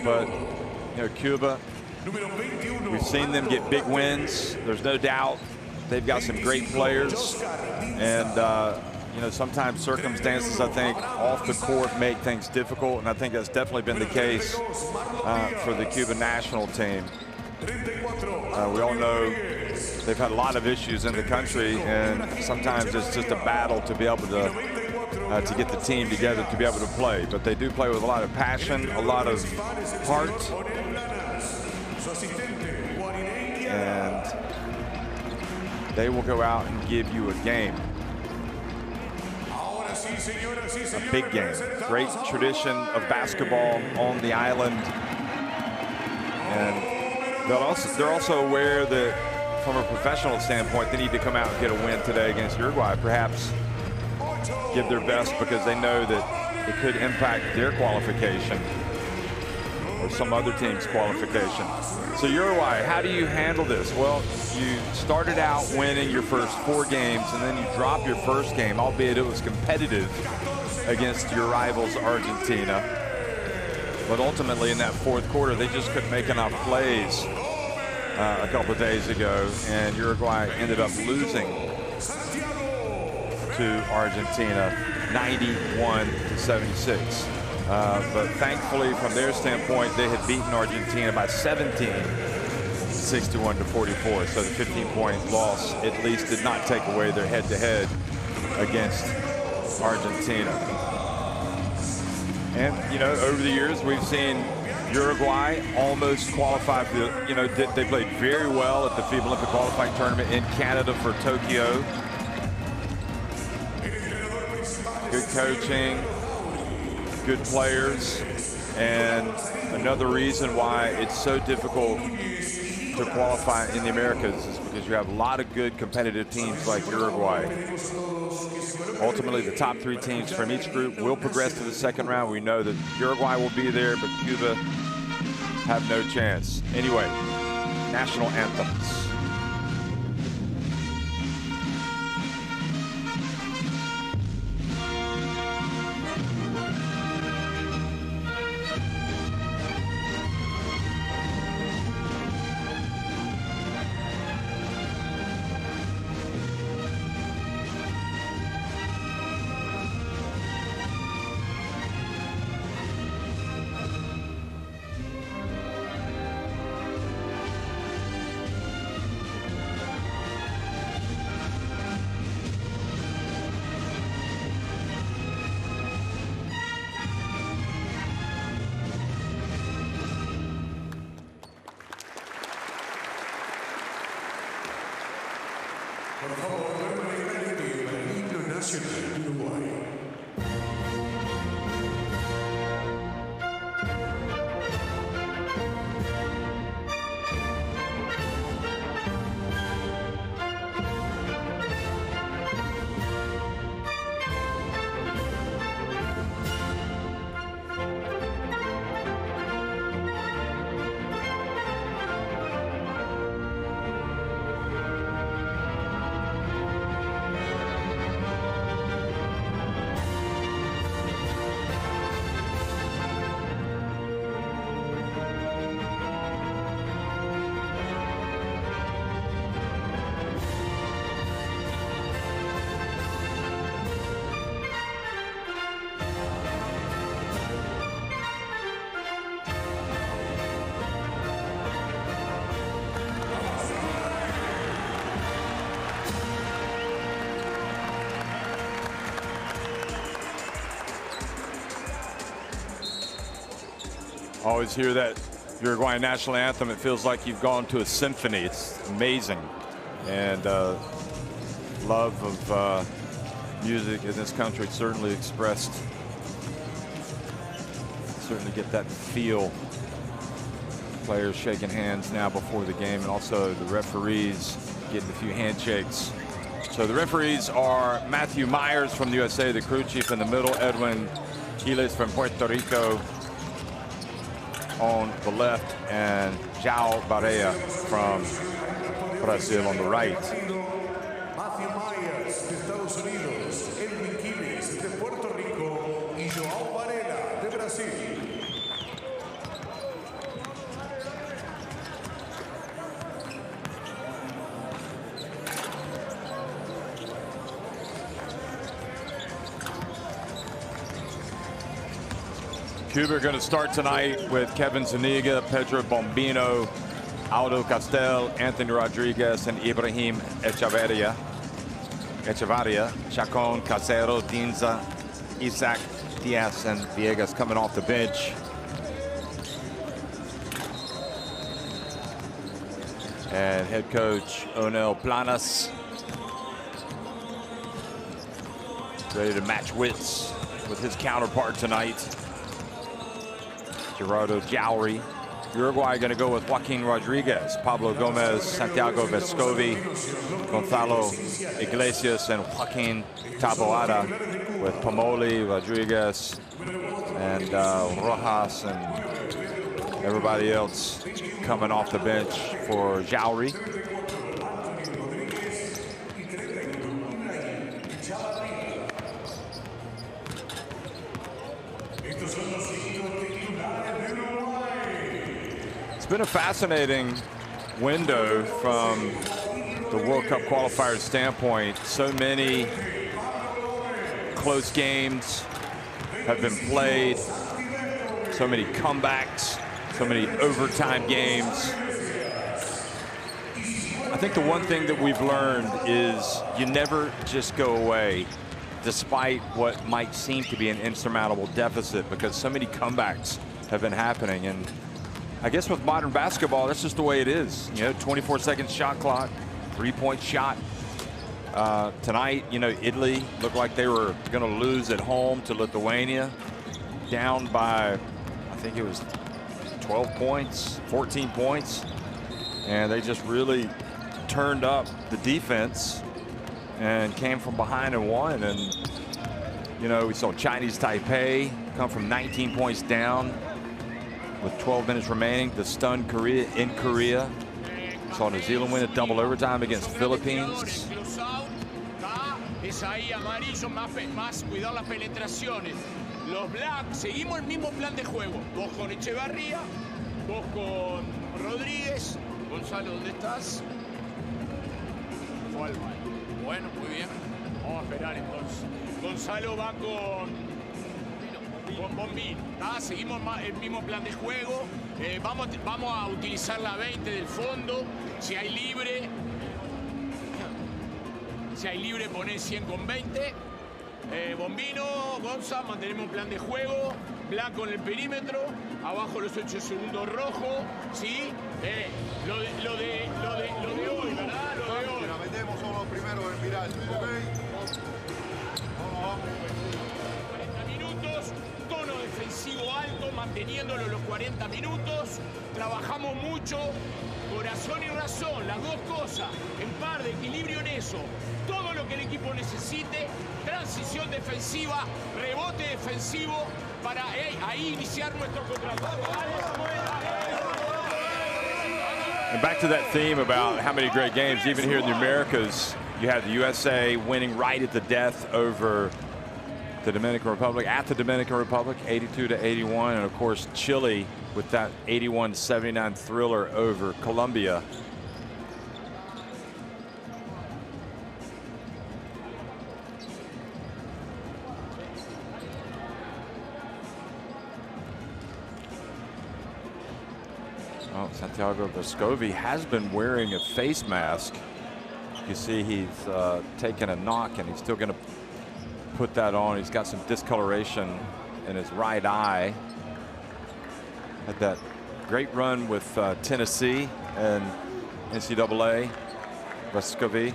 But you know, Cuba, we've seen them get big wins. There's no doubt they've got some great players, and you know, sometimes circumstances, I think, off the court make things difficult, and I think that's definitely been the case for the Cuban national team. We all know they've had a lot of issues in the country, and sometimes it's just a battle to be able to get the team together to be able to play. But they do play with a lot of passion, a lot of heart, and they will go out and give you a game. A big game. Great tradition of basketball on the island, and they're also aware that from a professional standpoint they need to come out and get a win today against Uruguay, perhaps give their best, because they know that it could impact their qualification or some other team's qualification. So Uruguay, how do you handle this? Well, you started out winning your first 4 games, and then you drop your first game, albeit it was competitive against your rivals Argentina. But ultimately in that 4th quarter, they just couldn't make enough plays a couple of days ago, and Uruguay ended up losing to Argentina 91-76. But thankfully, from their standpoint, they had beaten Argentina by 17, 61-44. So the 15-point loss at least did not take away their head-to-head against Argentina. And, you know, over the years, we've seen Uruguay almost qualify for the, you know, they played very well at the FIBA Olympic qualifying tournament in Canada for Tokyo. Good coaching, good players, and another reason why it's so difficult to qualify in the Americas is because you have a lot of good competitive teams like Uruguay. Ultimately, the top 3 teams from each group will progress to the 2nd round. We know that Uruguay will be there, but Cuba have no chance. Anyway, national anthems. Por favor, permanezcan de pie para el himno nacional de Uruguay. Always hear that Uruguayan national anthem. It feels like you've gone to a symphony. It's amazing. And love of music in this country certainly expressed. Certainly get that feel. Players shaking hands now before the game, and also the referees getting a few handshakes. So the referees are Matthew Myers from the USA, the crew chief in the middle, Edwin Quiles from Puerto Rico on the left, and João Barea from Brazil on the right. Matthew Myers de Estados Unidos, Edwin Quiles de Puerto Rico y João Barea de Brasil. Cuba are going to start tonight with Kevin Zuniga, Pedro Bombino, Aldo Castel, Anthony Rodriguez, and Ibrahim Echevarria, Chacon, Casero, Dinza, Isaac, Diaz, and Villegas coming off the bench. And head coach Onel Planas ready to match wits with his counterpart tonight, Gerardo Jauregui. Uruguay going to go with Joaquin Rodriguez, Pablo Gomez, Santiago Vescovi, Gonzalo Iglesias, and Joaquin Taboada, with Pomoli, Rodriguez, and Rojas, and everybody else coming off the bench for Jauregui. It's been a fascinating window from the World Cup qualifiers standpoint. So many close games have been played, so many comebacks, so many overtime games. I think the one thing that we've learned is you never just go away despite what might seem to be an insurmountable deficit, because so many comebacks have been happening. And I guess with modern basketball, that's just the way it is. You know, 24-second shot clock, 3-point shot. Tonight, you know, Italy looked like they were going to lose at home to Lithuania, down by, I think it was 12 points, 14 points. And they just really turned up the defense and came from behind and won. And, you know, we saw Chinese Taipei come from 19 points down with 12 minutes remaining to stun Korea in Korea. Saw New Zealand win a double overtime against Philippines. Es ahí amarillo, más cuidar las penetraciones. Los Black, seguimos el mismo plan de juego. Vos con Echevarria, vos con Rodríguez. Gonzalo, ¿dónde estás? Fue al baño. Bueno, muy bien. Vamos a esperar entonces. Gonzalo va con Bombino. Seguimos el mismo plan de juego. Vamos a utilizar la 20 del fondo. Si hay libre, poné 100 con 20. Bombino, Gonza, mantenemos un plan de juego. Blanco en el perímetro. Abajo los 8 segundos rojo. ¿Sí? Lo de hoy, ¿verdad? Lo de hoy. La metemos solo primero en viral, ¿ok? Vamos. 40 minutos. Tono defensivo alto, manteniéndolo los 40 minutos. Trabajamos mucho. Corazón y razón, las dos cosas. En par de equilibrio en eso. Todo lo que el equipo necesite. Transición defensiva, rebote defensivo para ahí iniciar nuestro contraataque. And back to that theme about how many great games, even here in the Americas, you had the USA winning right at the death over the Dominican Republic, at the Dominican Republic, 82-81, and of course Chile with that 81-79 thriller over Colombia. Well, Santiago Vescovi has been wearing a face mask. You see he's taken a knock, and he's still going to put that on. He's got some discoloration in his right eye. Had that great run with Tennessee and NCAA. Vescovi.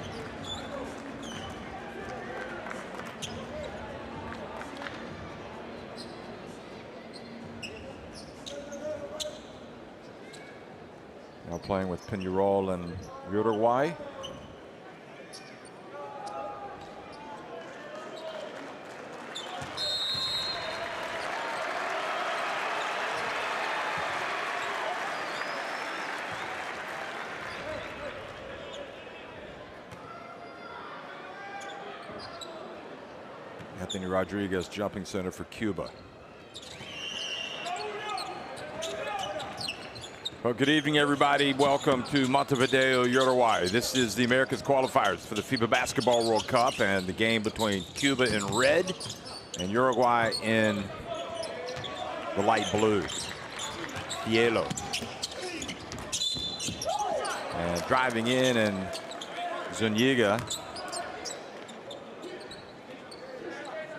Now playing with Peñarol and Uruguay. Anthony Rodriguez, jumping center for Cuba. Well, good evening, everybody. Welcome to Montevideo, Uruguay. This is the Americas qualifiers for the FIBA Basketball World Cup, and the game between Cuba in red and Uruguay in the light blue. Hielo. And driving in, and Zuniga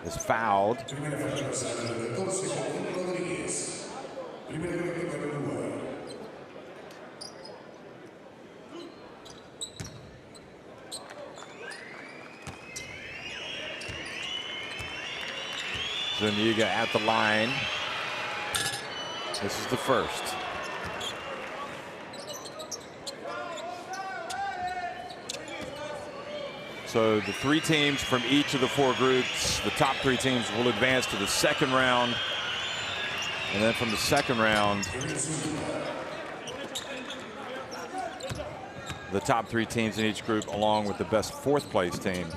is fouled. Zuniga at the line. This is the first. So the 3 teams from each of the 4 groups, the top 3 teams will advance to the second round. And then from the second round, the top 3 teams in each group, along with the best 4th place team,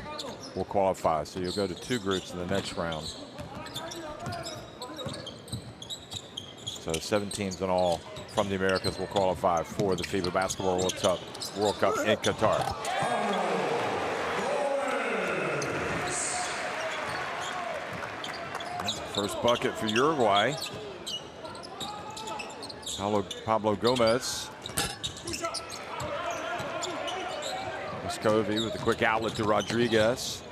will qualify. So you'll go to 2 groups in the next round. So 7 teams in all from the Americas will qualify for the FIBA Basketball World Cup in Qatar. First bucket for Uruguay. Pablo Gomez. Muscovy with a quick outlet to Rodriguez.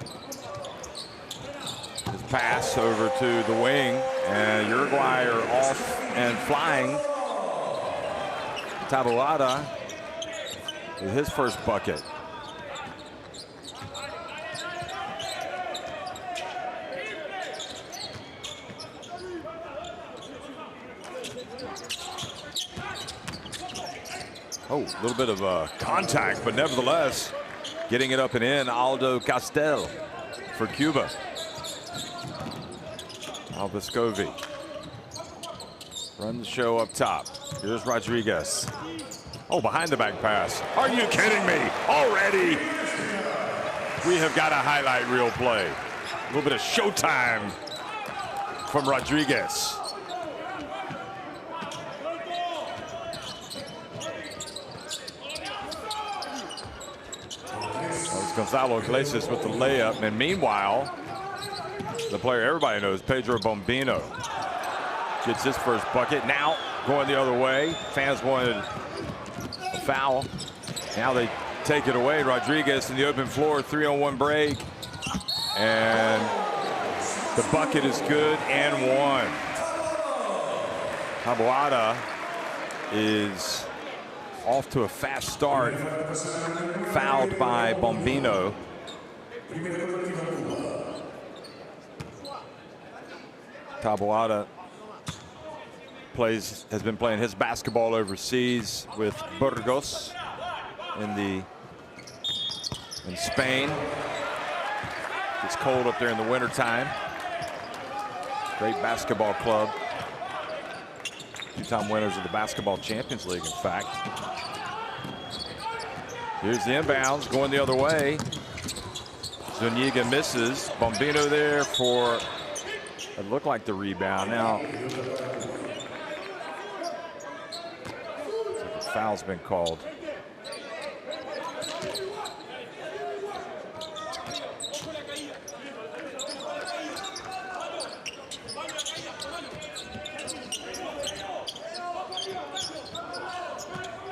His pass over to the wing, and Uruguay are off and flying. Taboada with his first bucket. Oh, a little bit of contact, but nevertheless, getting it up and in, Aldo Castel for Cuba. Albiscovi run the show up top. Here's Rodriguez. Oh, behind the back pass. Are you kidding me? Already? We have got a highlight reel play. A little bit of showtime from Rodriguez. Gonzalo Iglesias with the layup, and meanwhile, the player everybody knows, Pedro Bombino, gets his first bucket. Now going the other way. Fans wanted a foul. Now they take it away. Rodriguez in the open floor, 3-on-1 break, and the bucket is good and one. Taboada is off to a fast start, fouled by Bombino. Taboada has been playing his basketball overseas with Burgos in Spain. It's cold up there in the wintertime. Great basketball club. 2-time winners of the Basketball Champions League, in fact. Here's the inbounds going the other way. Zuniga misses. Bombino there for, it looked like the rebound. Now, the foul's been called.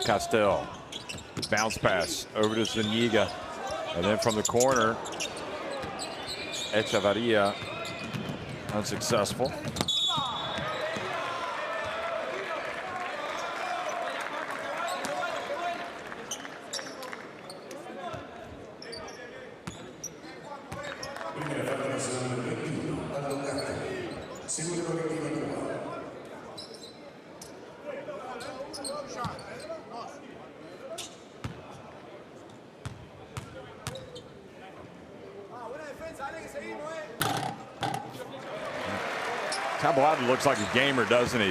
Castel, bounce pass over to Zuniga, and then from the corner, Echevarria, unsuccessful. Taboada looks like a gamer, doesn't he?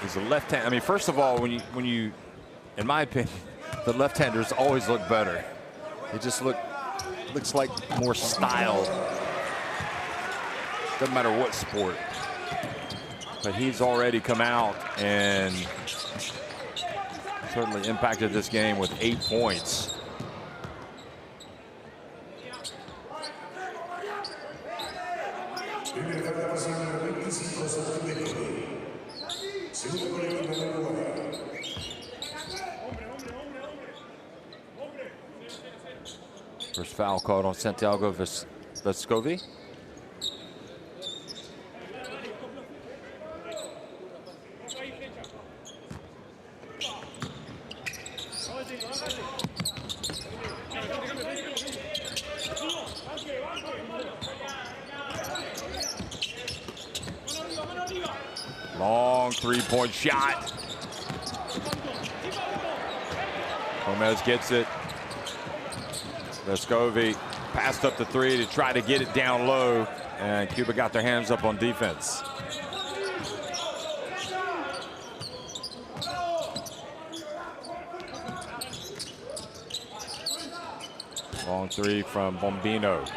He's a left hand. I mean, first of all, when you, in my opinion, the left-handers always look better. They just looks like more style. Doesn't matter what sport. But he's already come out and certainly impacted this game with 8 points. First foul called on Santiago Vescovi. Long three-point shot. Gomez gets it. Vescovi passed up the three to try to get it down low, and Cuba got their hands up on defense. Long three from Bombino.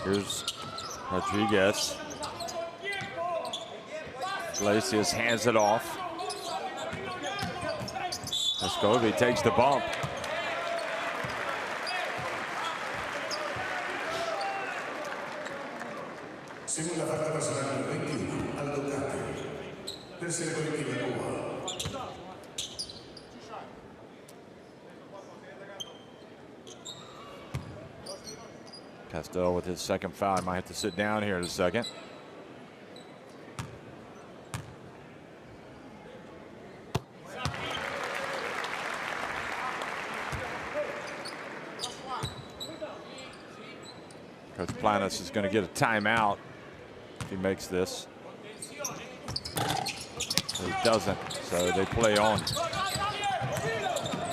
Here's Rodriguez. Iglesias hands it off. Vescovi takes the bump. Segunda falta personal 21, Aldo Cate. Tercera colectiva Cuba. Castell with his second foul. He might have to sit down here in a second. Coach Planas is going to get a timeout if he makes this. He doesn't, so they play on.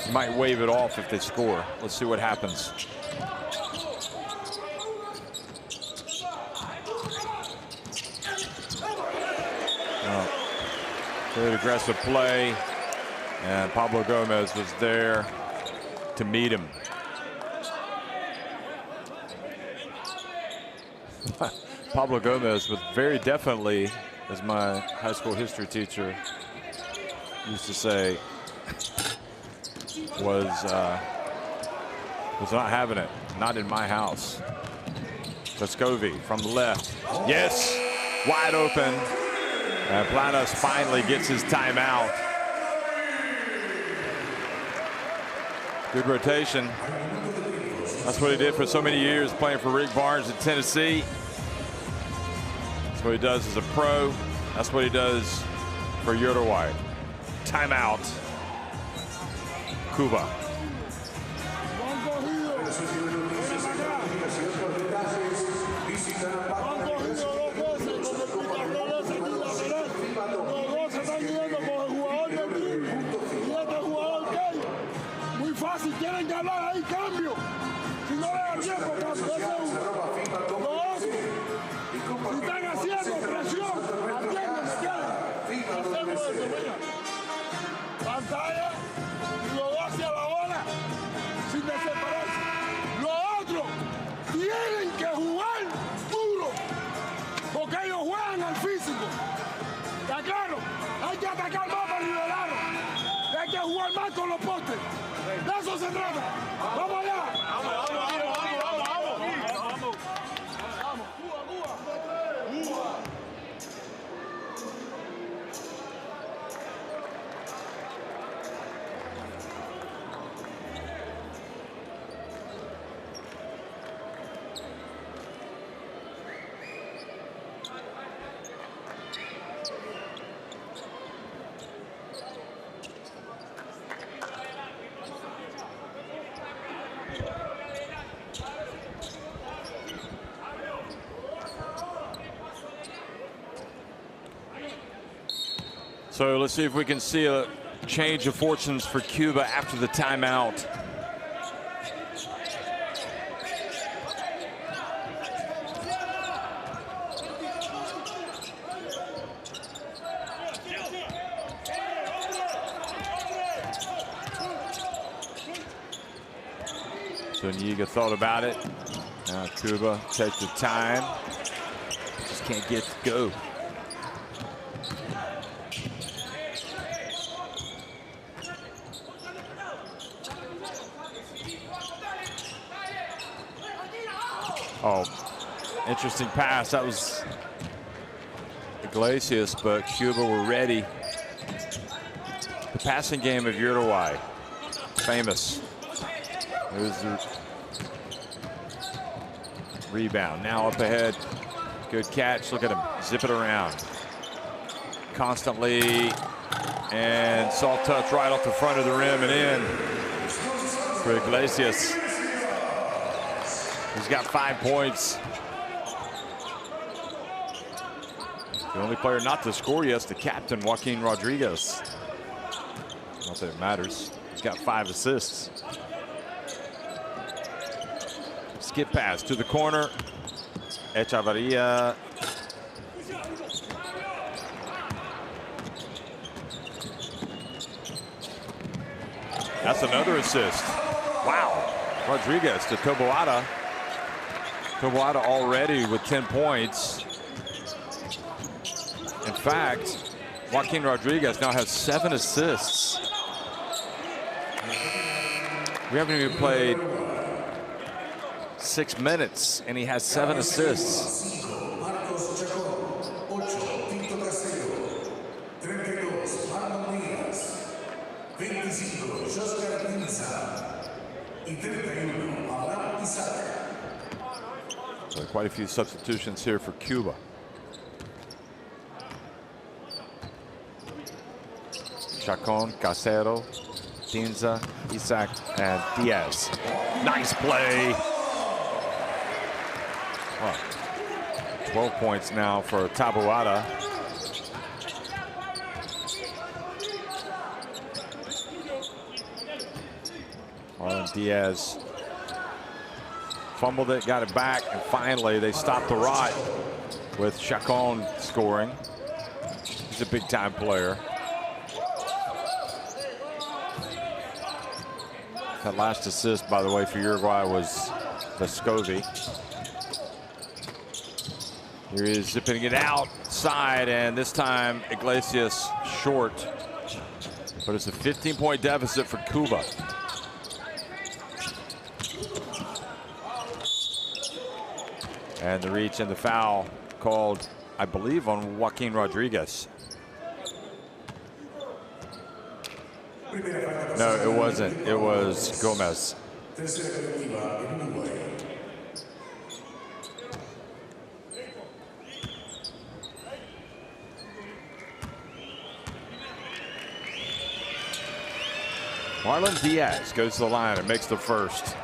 He might wave it off if they score. Let's see what happens. Good aggressive play, and Pablo Gomez was there to meet him. Pablo Gomez was very definitely, as my high school history teacher used to say, was not having it. Not in my house. Vescovi from the left. Yes, wide open. And Planas finally gets his timeout. Good rotation. That's what he did for so many years, playing for Rick Barnes in Tennessee. That's what he does as a pro. That's what he does for Uruguay. Timeout. Cuba. Si quieren ganar, hay cambio. Si no le da tiempo, si están haciendo presión, atienden, me quedan. Hacemos eso, mira. Pantalla, y los dos hacia la bola, sin desesperarse. Los otros tienen que jugar duro, porque ellos juegan al físico. ¿Está claro? Hay que atacar más para liberar. Hay que jugar más con los postes. De eso se trata. ¡Vamos allá! ¡Vamos, vamos, vamos, vamos, vamos! ¡Vamos, Cuba, Cuba! ¡Cuba! So let's see if we can see a change of fortunes for Cuba after the timeout. So Niga thought about it. Now Cuba takes the time. Just can't get to go. Oh, interesting pass. That was Iglesias, but Cuba were ready. The passing game of Uruguay, famous. It was the rebound. Now up ahead. Good catch. Look at him zip it around constantly, and soft touch right off the front of the rim and in for Iglesias. He's got 5 points. The only player not to score yet is the captain, Joaquin Rodriguez. Not that it matters. He's got 5 assists. Skip pass to the corner. Echevarria. That's another assist. Wow. Rodriguez to Taboada. Taboada already with 10 points. In fact, Joaquin Rodriguez now has 7 assists. We haven't even played 6 minutes, and he has 7 assists. So quite a few substitutions here for Cuba. Chacon, Casero, Tinza, Isaac, and Diaz. Nice play. 12 points now for Taboada. Marlon Diaz fumbled it, got it back, and finally they stopped the rot with Chacon scoring. He's a big-time player. That last assist, by the way, for Uruguay was Vescovi. Here he is zipping it outside, and this time Iglesias short. But it's a 15-point deficit for Cuba. And the reach and the foul called, I believe, on Joaquin Rodriguez. No, it wasn't. It was Gomez. Marlon Diaz goes to the line and makes the first.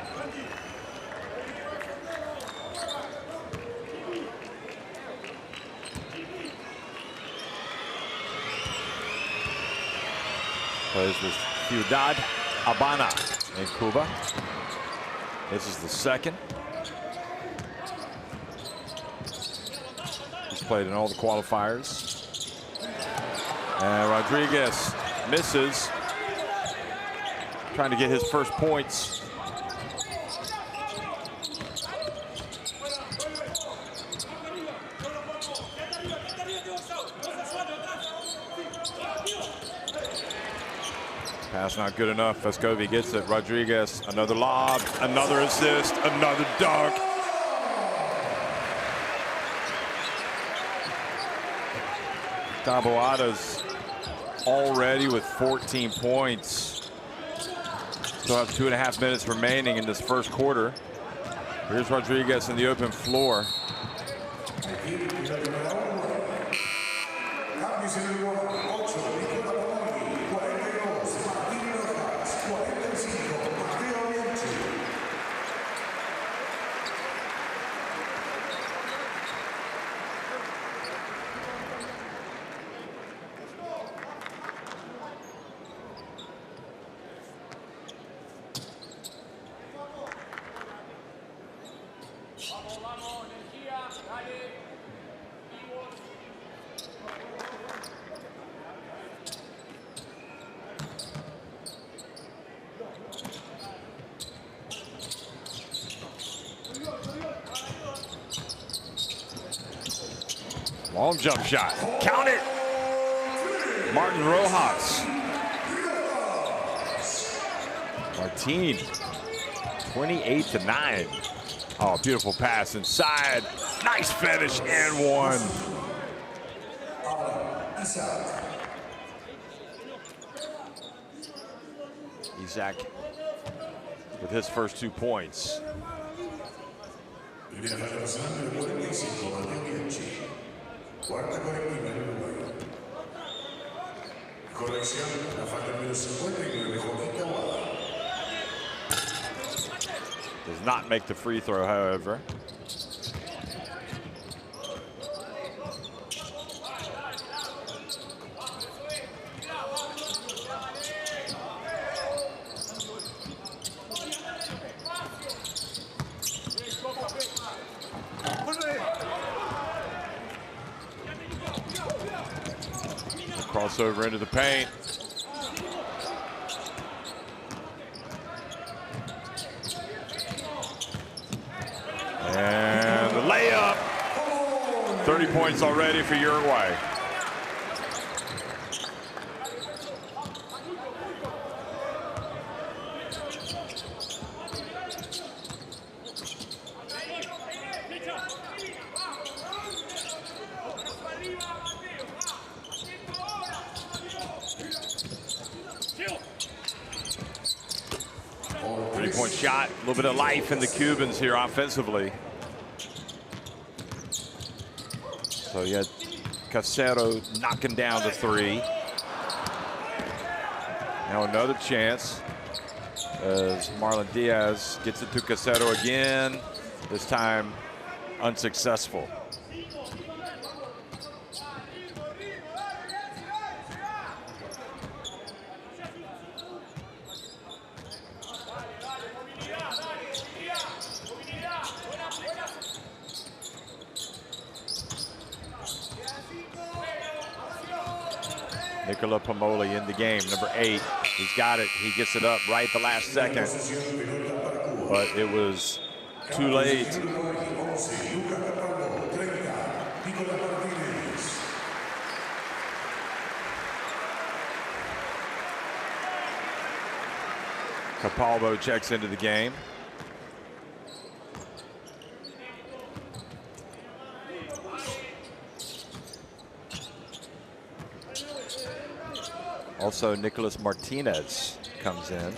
Plays with Ciudad Habana in Cuba. This is the second. He's played in all the qualifiers. And Rodriguez misses. Trying to get his first points. Pass not good enough. Vescovi gets it. Rodriguez, another lob, another assist, another dunk. Taboada's already with 14 points. Still have 2.5 minutes remaining in this first quarter. Here's Rodriguez in the open floor. Long jump shot. Count it. Martin Rojas. Martin. 28-9. Oh, beautiful pass inside. Nice finish and one. Isaac with his first 2 points. Does not make the free throw, however. Crossover into the paint. And the layup. 30 points already for Uruguay. Three-point shot, a little bit of life in the Cubans here offensively. So you had Casero knocking down the three. Now another chance as Marlon Diaz gets it to Casero again, this time unsuccessful. Nicola Pomoli in the game, number 8. He's got it. He gets it up right at the last second, but it was too late. Capalbo checks into the game. Also, Nicolas Martinez comes in.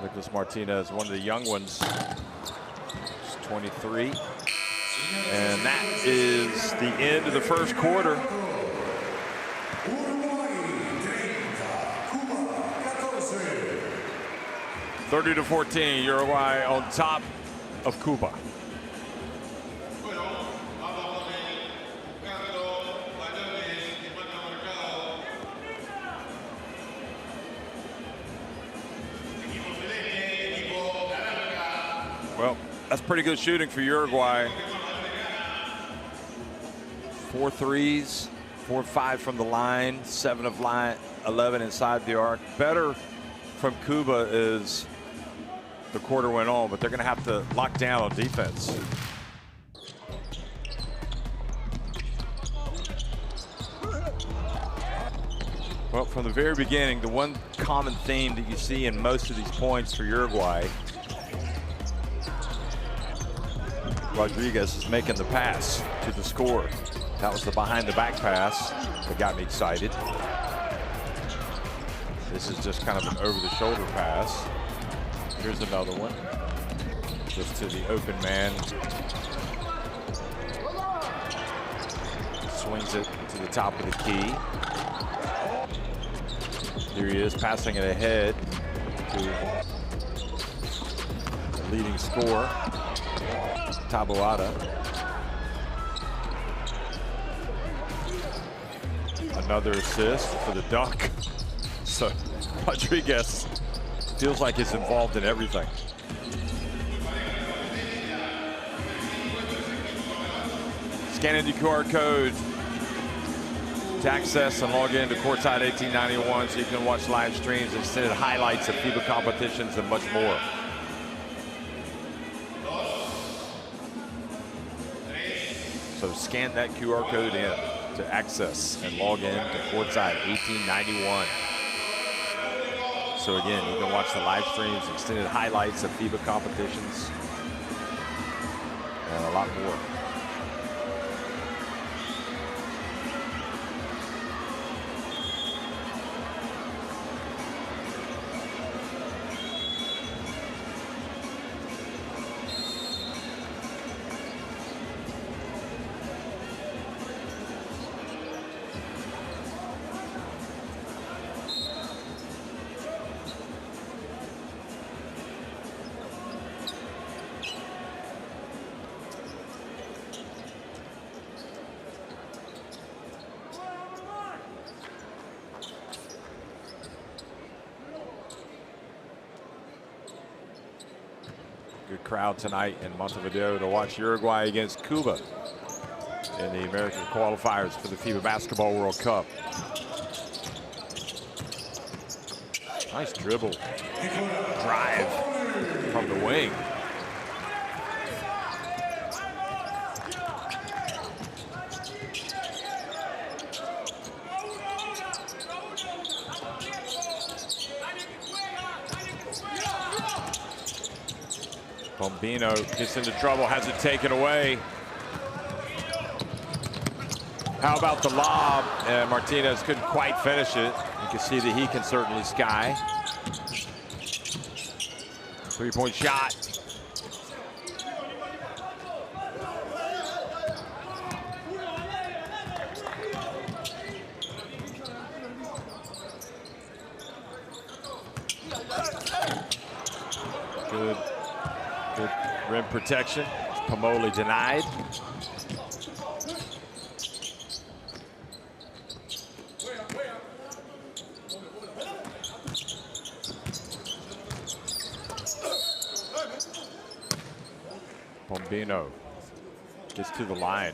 Nicolas Martinez, one of the young ones, he's 23. And that is the end of the first quarter. 30-14, Uruguay on top of Cuba. Well, that's pretty good shooting for Uruguay. 4 threes, 4 or 5 from the line, 7 of line, 11 inside the arc. Better from Cuba is the quarter went on, but they're going to have to lock down on defense. Well, from the very beginning, the one common theme that you see in most of these points for Uruguay, Rodriguez is making the pass to the scorer. That was the behind-the-back pass that got me excited. This is just kind of an over-the-shoulder pass. Here's another one, just to the open man. Swings it to the top of the key. Here he is, passing it ahead to the leading scorer, Taboada. Another assist for the dunk. So Rodriguez feels like he's involved in everything. Scanning the QR code to access and log in to Courtside 1891 so you can watch live streams, extended highlights of FIBA competitions, and much more. So scan that QR code in. to access and log in to courtside 1891. So again, you can watch the live streams, extended highlights of FIBA competitions, and a lot more. Good crowd tonight in Montevideo to watch Uruguay against Cuba in the American qualifiers for the FIBA Basketball World Cup. Nice dribble. Drive from the wing. Bombino gets into trouble, has it taken away. How about the lob? And Martinez couldn't quite finish it. You can see that he can certainly sky. 3-point shot. Good rim protection. Pomoli denied. Bombino gets to the line.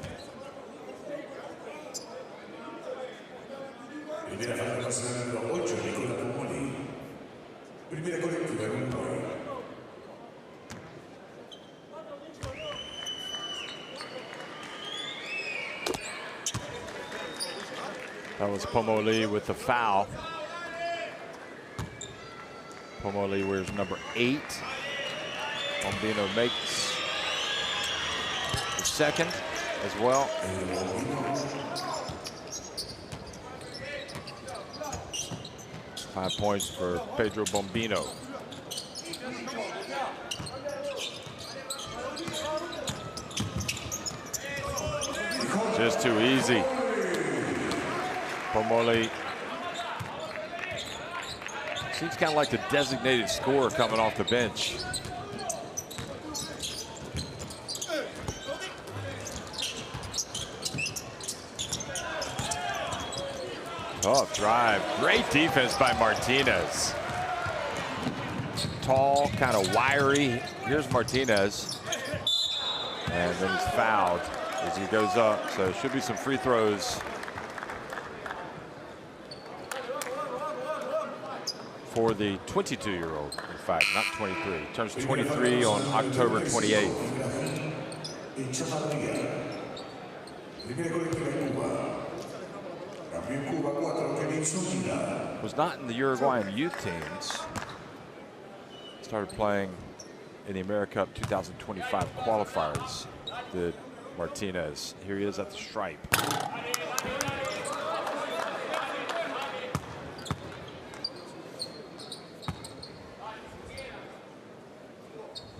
That was Pomoli with the foul. Pomoli wears number 8. Bombino makes the second as well. 5 points for Pedro Bombino. Just too easy. Pomoli seems kind of like the designated scorer coming off the bench. Oh, drive. Great defense by Martinez. Tall, kind of wiry. Here's Martinez. And then he's fouled as he goes up. So should be some free throws for the 22-year-old, in fact, not 23. Turns 23 on October 28th. Was not in the Uruguayan youth teams. Started playing in the America Cup 2025 qualifiers. Did Martinez. Here he is at the stripe.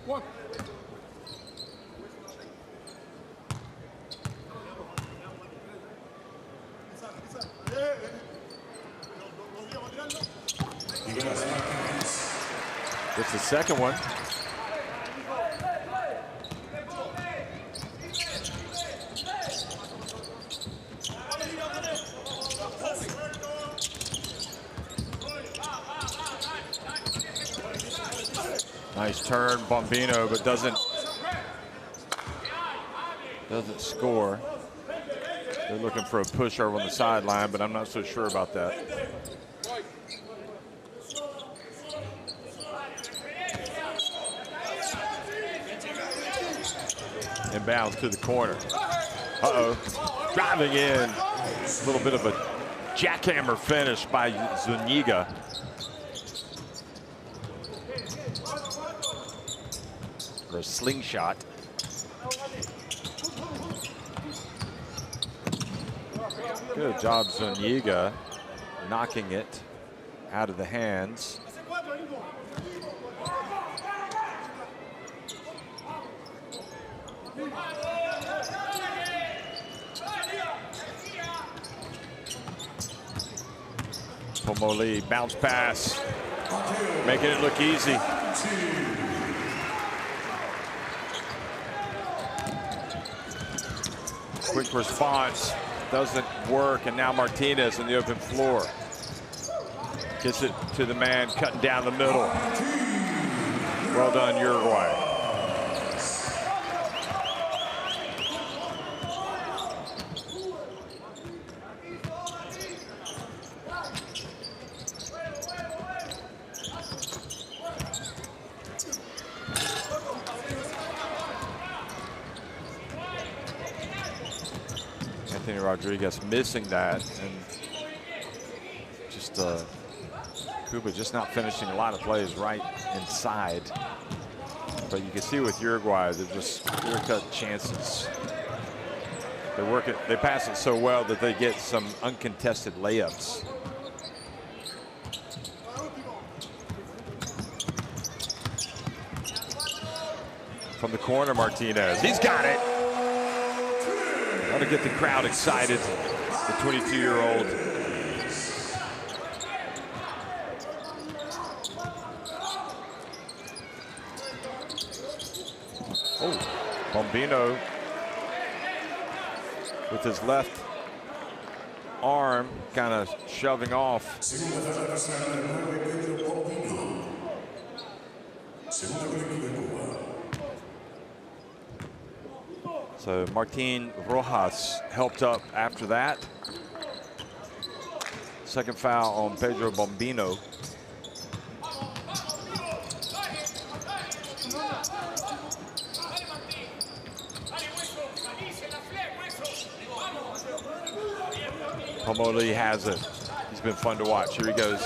One. Gets the second one. Nice turn, Bombino, but doesn't score. They're looking for a push over on the sideline, but I'm not so sure about that. Inbounds to the corner. Uh-oh. Driving in. A little bit of a jackhammer finish by Zuniga. Or a slingshot. Good job, Zuniga, knocking it out of the hands. Pomoli, bounce pass, making it look easy. Quick response, doesn't work, and now Martinez in the open floor. Gets it to the man cutting down the middle. Well done, Uruguay. Rodriguez missing that, and just Cuba just not finishing a lot of plays right inside. But you can see with Uruguay, they're just clear-cut chances. They work it, they pass it so well that they get some uncontested layups. From the corner, Martinez, he's got it. To get the crowd excited, the 22-year-old. Oh, Bombino with his left arm kind of shoving off. So Martin Rojas helped up after that. Second foul on Pedro Bombino. Pomoli has it. He's been fun to watch. Here he goes.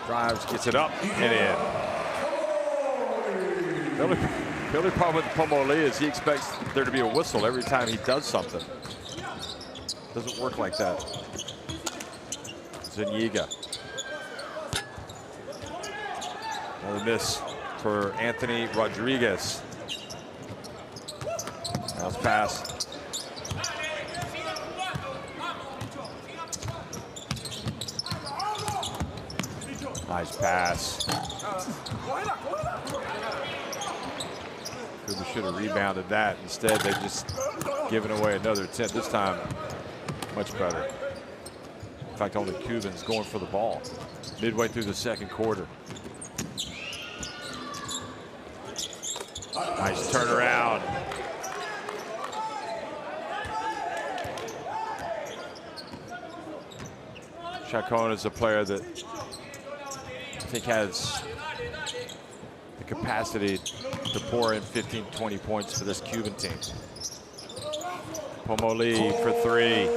Drives, gets it up and in. The only problem with Pomoli is he expects there to be a whistle every time he does something. Doesn't work like that. Zuniga. Another miss for Anthony Rodriguez. Bounce pass. Nice pass. Cuba should have rebounded that. Instead, they've just given away another attempt. This time, much better. In fact, only Cubans going for the ball midway through the second quarter. Nice turnaround. Chacon is a player that I think has the capacity to pour in 15, 20 points for this Cuban team. Pomoli for three.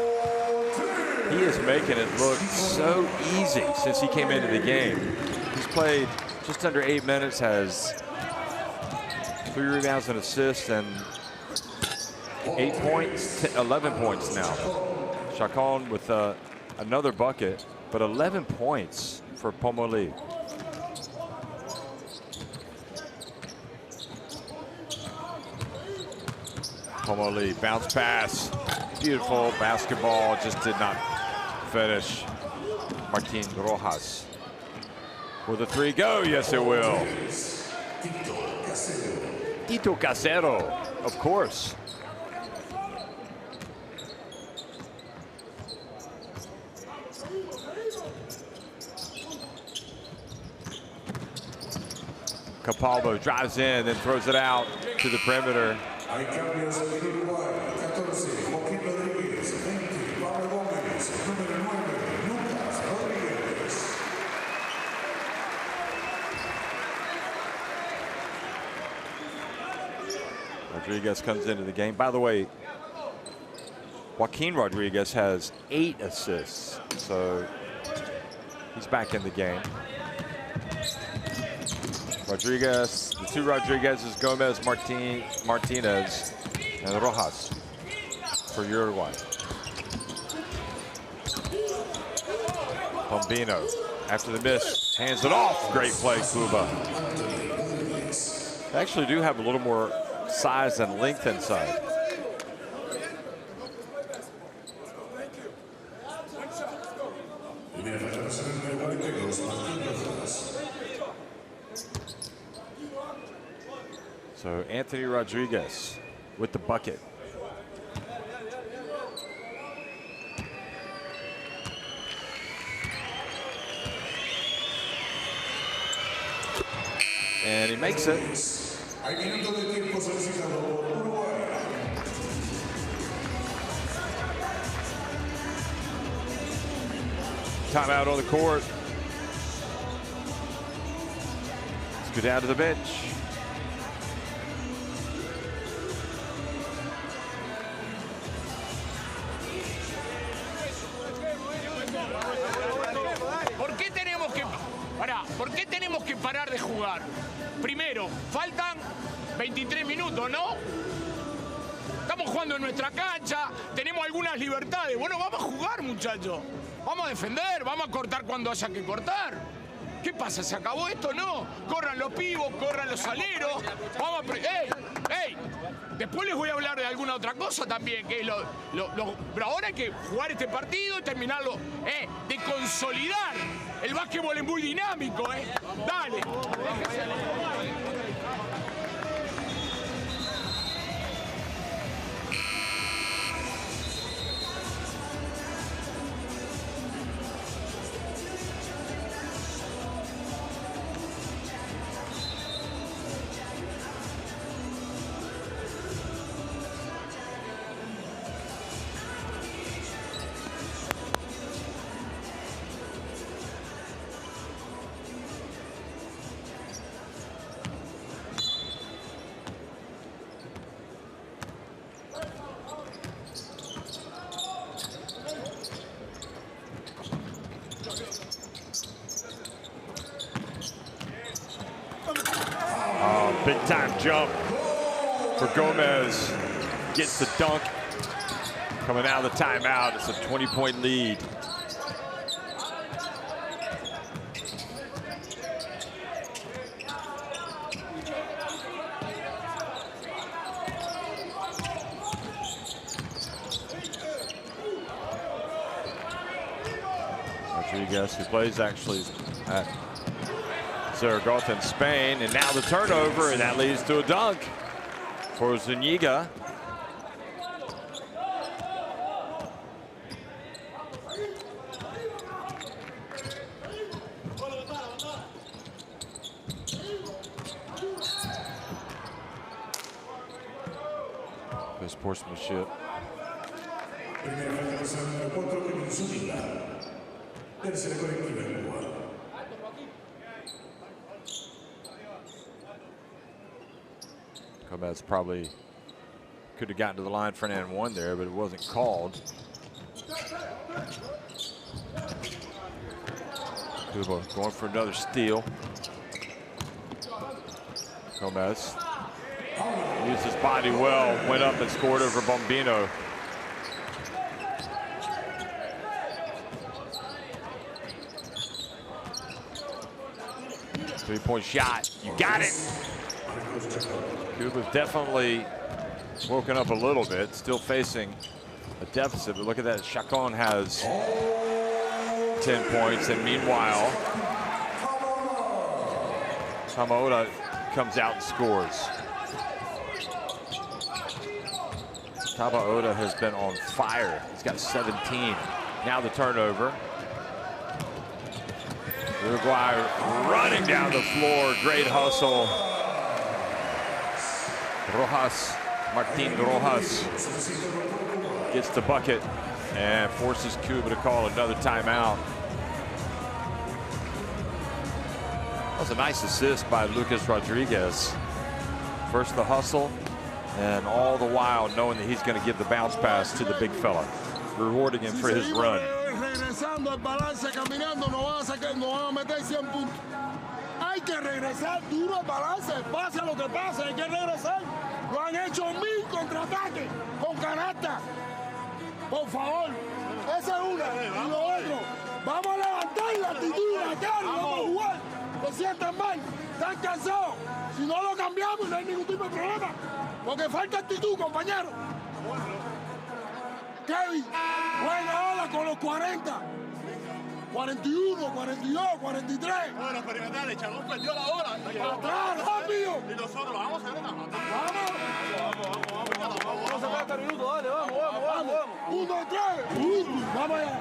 He is making it look so easy since he came into the game. He's played just under 8 minutes, has 3 rebounds and assists, and 8 points, 11 points now. Chacon with another bucket, but 11 points for Pomoli. Pomoli, bounce pass, beautiful basketball, just did not finish. Martin Rojas. Will the three go? Yes, it will. Tito Casero, of course. Capalbo drives in, then throws it out to the perimeter. Rodriguez comes into the game. By the way, Joaquin Rodriguez has 8 assists, so he's back in the game. Rodriguez, the 2 Rodriguez's, Gomez, Martinez, and Rojas for Uruguay. Bombino, after the miss, hands it off. Great play, Cuba. They actually do have a little more size and length inside. So Anthony Rodriguez with the bucket. And he makes it. Timeout on the court. Let's go down to the bench. ¿Por qué tenemos que parar de jugar? Primero, faltan 23 minutos, ¿no? Estamos jugando en nuestra cancha, tenemos algunas libertades. Bueno, vamos a jugar, muchachos. Vamos a defender, vamos a cortar cuando haya que cortar. ¿Qué pasa? ¿Se acabó esto? No. Corran los pibos, corran los aleros. Vamos a... ¡Ey! Después les voy a hablar de alguna otra cosa también, que es pero ahora hay que jugar este partido y terminarlo, de consolidar. El básquetbol es muy dinámico, Dale. Big time jump for Gomez. Gets the dunk. Coming out of the timeout, it's a 20-point lead. Rodriguez, who plays actually at Zaragoza in Spain, and now the turnover, and that leads to a dunk for Zuniga. Good sportsmanship. Gomez probably could have gotten to the line for an and one there, but it wasn't called. Cuba going for another steal. Gomez used his body well, went up and scored over Bombino. Three-point shot, you got it. Cuba's definitely woken up a little bit, still facing a deficit, but look at that, Chacon has 10 points, and meanwhile, Tabaoda comes out and scores. Tabaoda has been on fire. He's got 17. Now the turnover. Uruguay running down the floor. Great hustle. Rojas, Martin Rojas gets the bucket and forces Cuba to call another timeout. That was a nice assist by Lucas Rodriguez. First the hustle, And all the while knowing that he's going to give the bounce pass to the big fella, rewarding him for his run. Regresando al balance, caminando, nos van a meter 100 puntos. Hay que regresar duro al balance, pase lo que pase, hay que regresar. Lo han hecho 1000 contraataques con canasta. Por favor, esa es una. Y lo otro, vamos a levantar la actitud, la cara, vamos a jugar. Lo sientan mal, están cansados. Si no lo cambiamos, no hay ningún tipo de problema. Porque falta actitud, compañero. Kevin, juega ahora con los 40. 41, 42, 43. Bueno, experimentales, Chalón perdió la hora. ¡Atrás, rápido! Y nosotros vamos a hacer una mata. ¡Vamos! No se falta minuto, dale, vamos. 1, 3, vamos allá.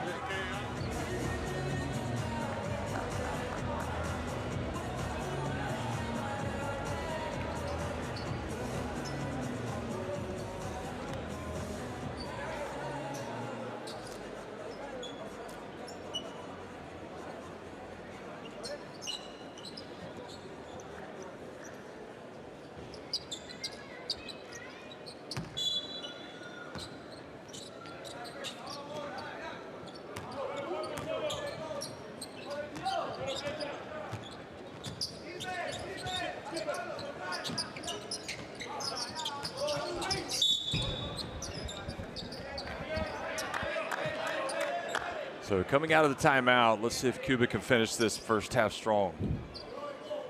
So coming out of the timeout, let's see if Cuba can finish this first half strong.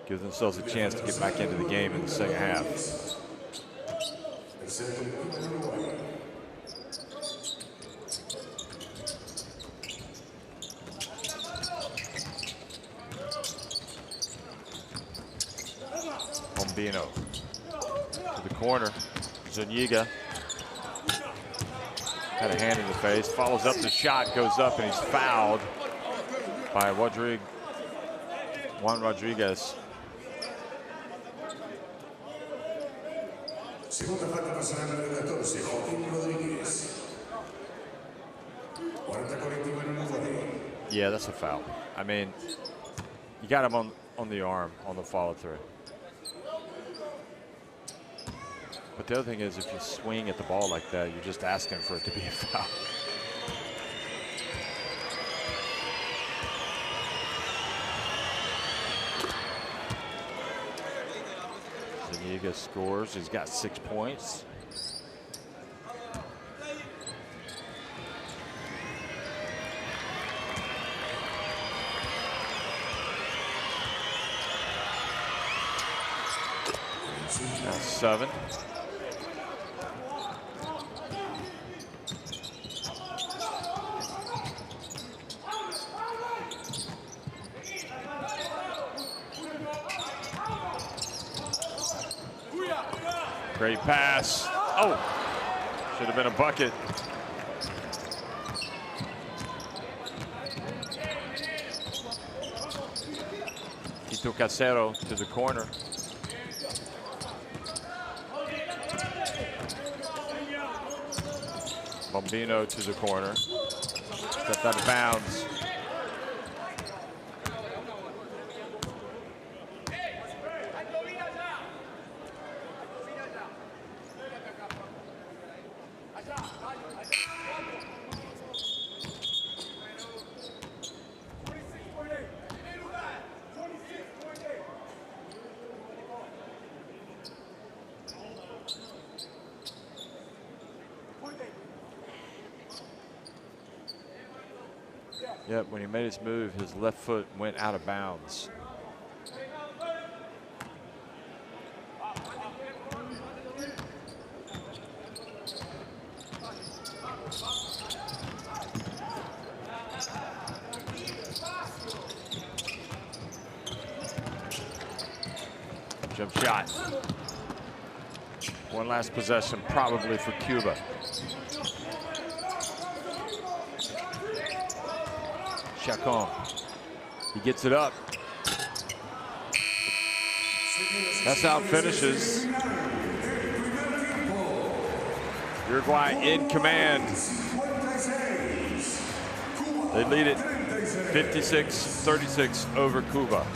Give themselves a chance to get back into the game in the second half. Bombino to the corner. Zuniga had a hand in the face, follows up the shot, goes up, and he's fouled by Juan Rodriguez. Segunda falta personal número 14, Joaquín Rodríguez. 40-41 en Uruguay. Yeah, that's a foul. I mean, you got him on the arm on the follow through. But the other thing is, if you swing at the ball like that, you're just asking for it to be a foul. Zuniga scores. He's got 6 points. Now 7. Great pass. Oh, should have been a bucket. Tito Casero to the corner. Bombino to the corner. Stepped out of bounds. Yep, when he made his move, his left foot went out of bounds. Jump shot. One last possession, probably for Cuba. Chacon. He gets it up. That's how it finishes. Uruguay in command. They lead it 56-36 over Cuba.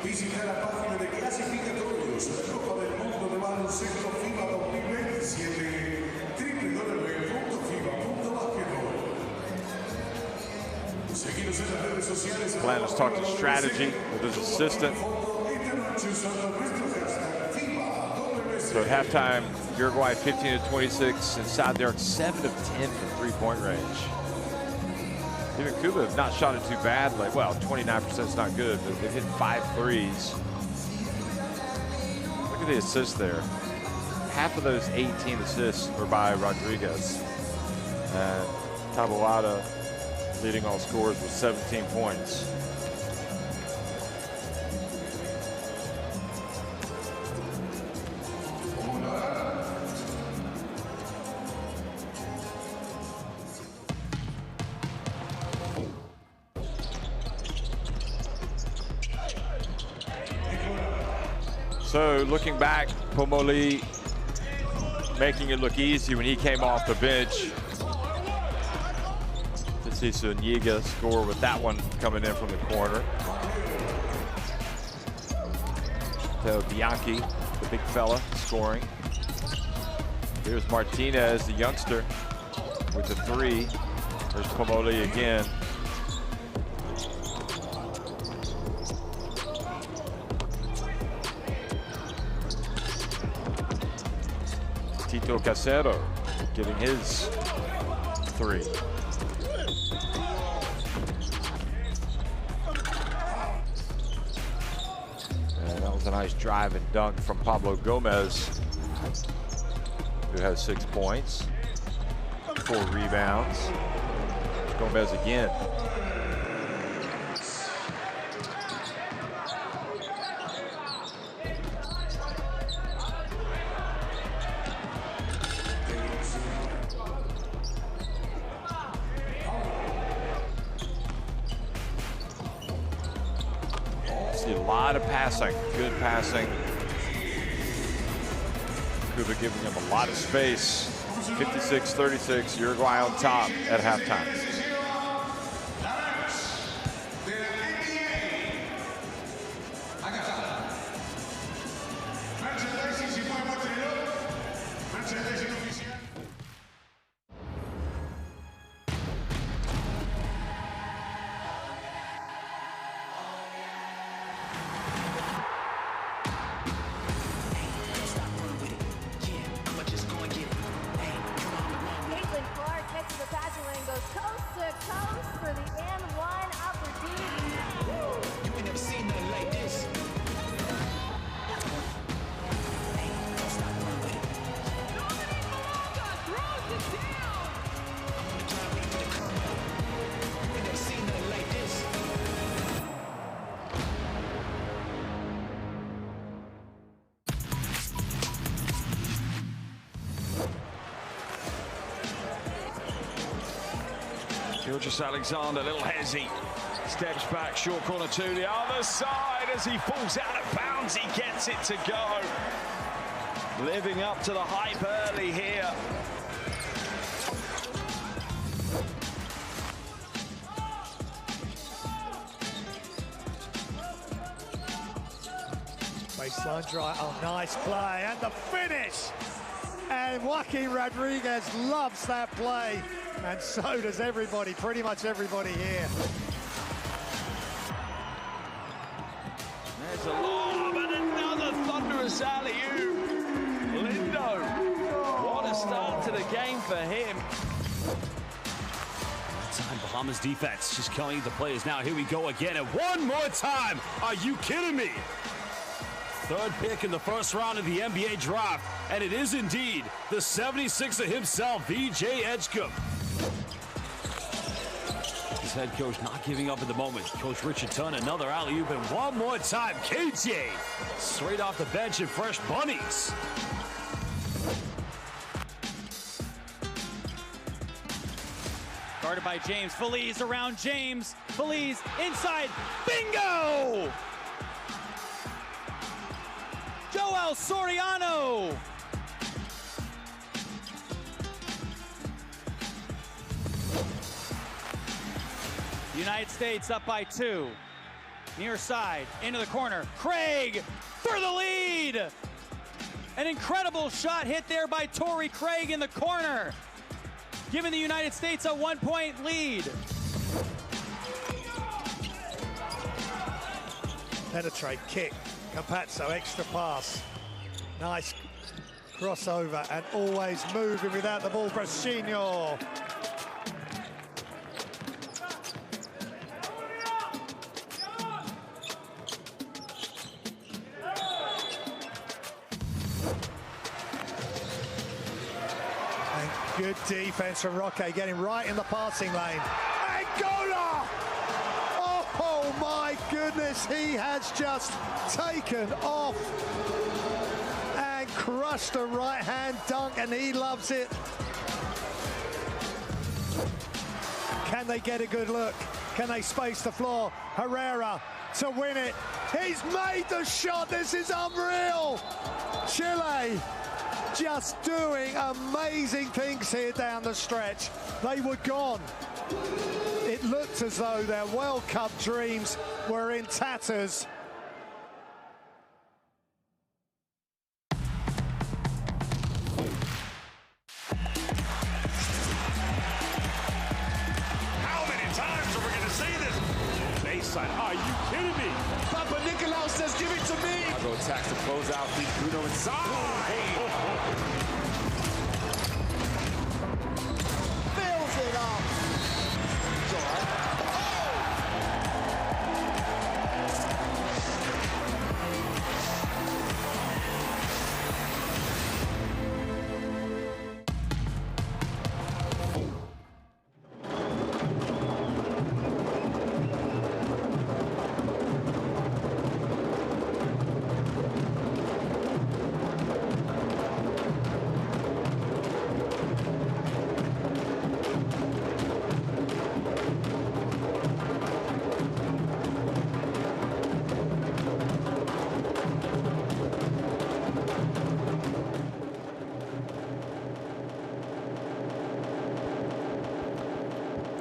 Visita la página de clasificatorios de la Copa del Mundo de Baloncesto FIBA 2027, www.fiba.basketball. Seguinos en las redes sociales. Plan has talked to strategy with his assistant. So at halftime, Uruguay 15-26 inside their 7 of 10 from three-point range. Even Cuba have not shot it too bad. Like, well, 29% is not good, but they've hit 5 threes. Look at the assists there. Half of those 18 assists were by Rodriguez. And Taboada leading all scorers with 17 points. So looking back, Pomoli making it look easy when he came off the bench. To see Zuniga score with that one coming in from the corner. So Bianchi, the big fella, scoring. Here's Martinez, the youngster, with the 3. There's Pomoli again. Tito Casero getting his 3. And that was a nice drive and dunk from Pablo Gomez, who has 6 points, 4 rebounds. Gomez again. See a lot of passing, good passing. Cuba giving them a lot of space. 56-36, Uruguay on top at halftime. Gilgeous Alexander, little hezzy, steps back, short corner to the other side as he falls out of bounds. He gets it to go. Living up to the hype early here. Baseline drive, oh, nice play, and the finish! And Joaquin Rodriguez loves that play, and so does everybody, pretty much everybody here. There's a lob and another thunderous alley-oop. Lindo, what a start to the game for him. Time Bahamas defense just killing the plays. Now here we go again, and one more time. Are you kidding me? 3rd pick in the first round of the NBA draft, and it is indeed the 76er himself, VJ Edgecombe. His head coach not giving up at the moment. Coach Richard Turner, another alley-oop, and one more time, KJ, straight off the bench in fresh bunnies. Guarded by James. Feliz around James. Feliz inside. Bingo! Joel Soriano. United States up by 2. Near side, into the corner. Craig for the lead. An incredible shot hit there by Torrey Craig in the corner, giving the United States a 1-point lead. Penetrate, kick, Campazzo, extra pass. Nice crossover and always moving without the ball, Brasino. And good defense from Roque, getting right in the passing lane. Angola! Oh my goodness, he has just taken off and crushed a right-hand dunk, and he loves it. Can they get a good look? Can they space the floor? Herrera to win it. He's made the shot. This is unreal. Chile just doing amazing things here down the stretch. They were gone. It looked as though their World Cup dreams were in tatters. How many times are we going to see this? Baseline. Are you kidding me? Papa Nicolau says, give it to me. I'll go attacks to close out. Keep Bruno inside. Fills it up.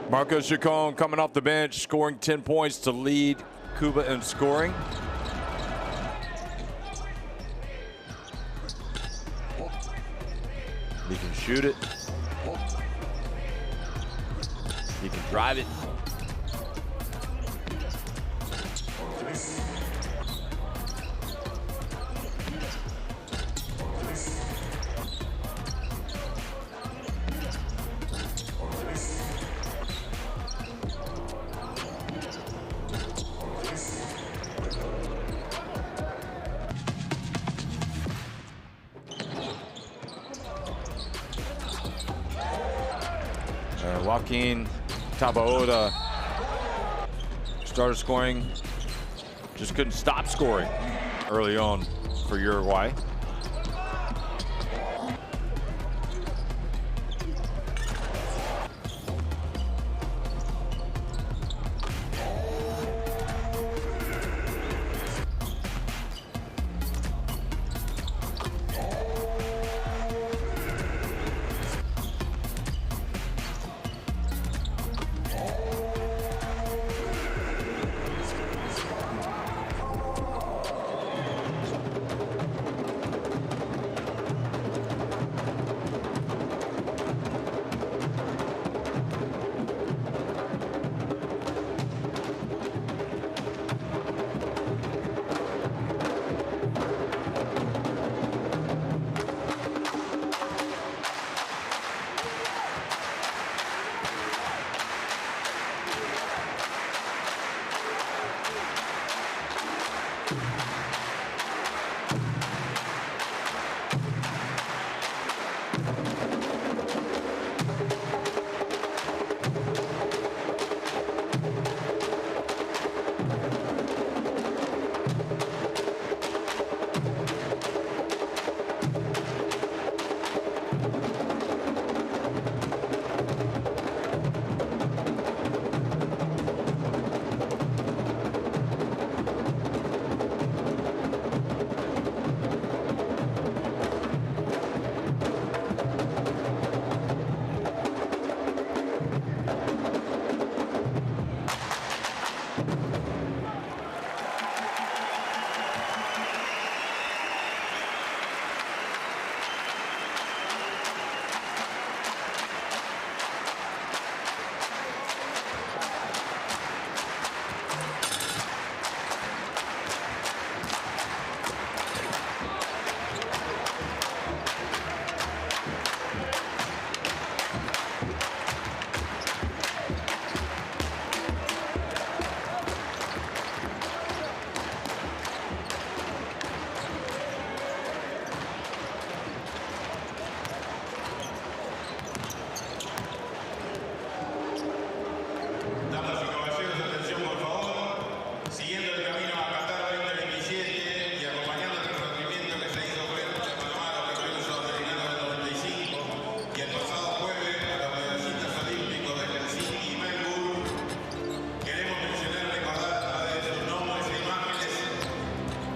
Marcos Chacon coming off the bench, scoring 10 points to lead Cuba in scoring. He can shoot it. He can drive it. Joaquin Tabaoda started scoring, just couldn't stop scoring early on for Uruguay.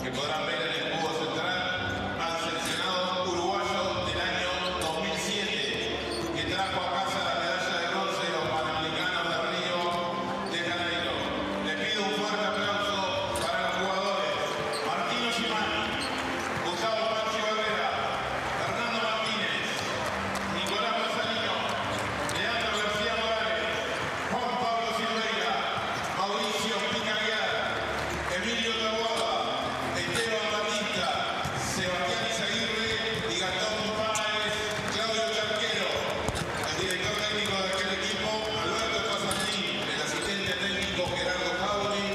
que podrán ver en el cubo central al seleccionado uruguayo del año 2007, que trajo a casa la medalla de bronce de los Panamericanos de Río de Janeiro. Le pido un fuerte aplauso para los jugadores Martino Simani, Gustavo Maxi Barrera, Fernando Martínez, Nicolás Mazzarino, Leandro García Morales, Juan Pablo Silveira, Mauricio Picaguiar, Emilio Taboada, Esteban Batista, Sebastián Izaguirre y Gastón Páez, Claudio Charquero, el director técnico de aquel equipo, Alberto Pasantín, el asistente técnico Gerardo Jauri,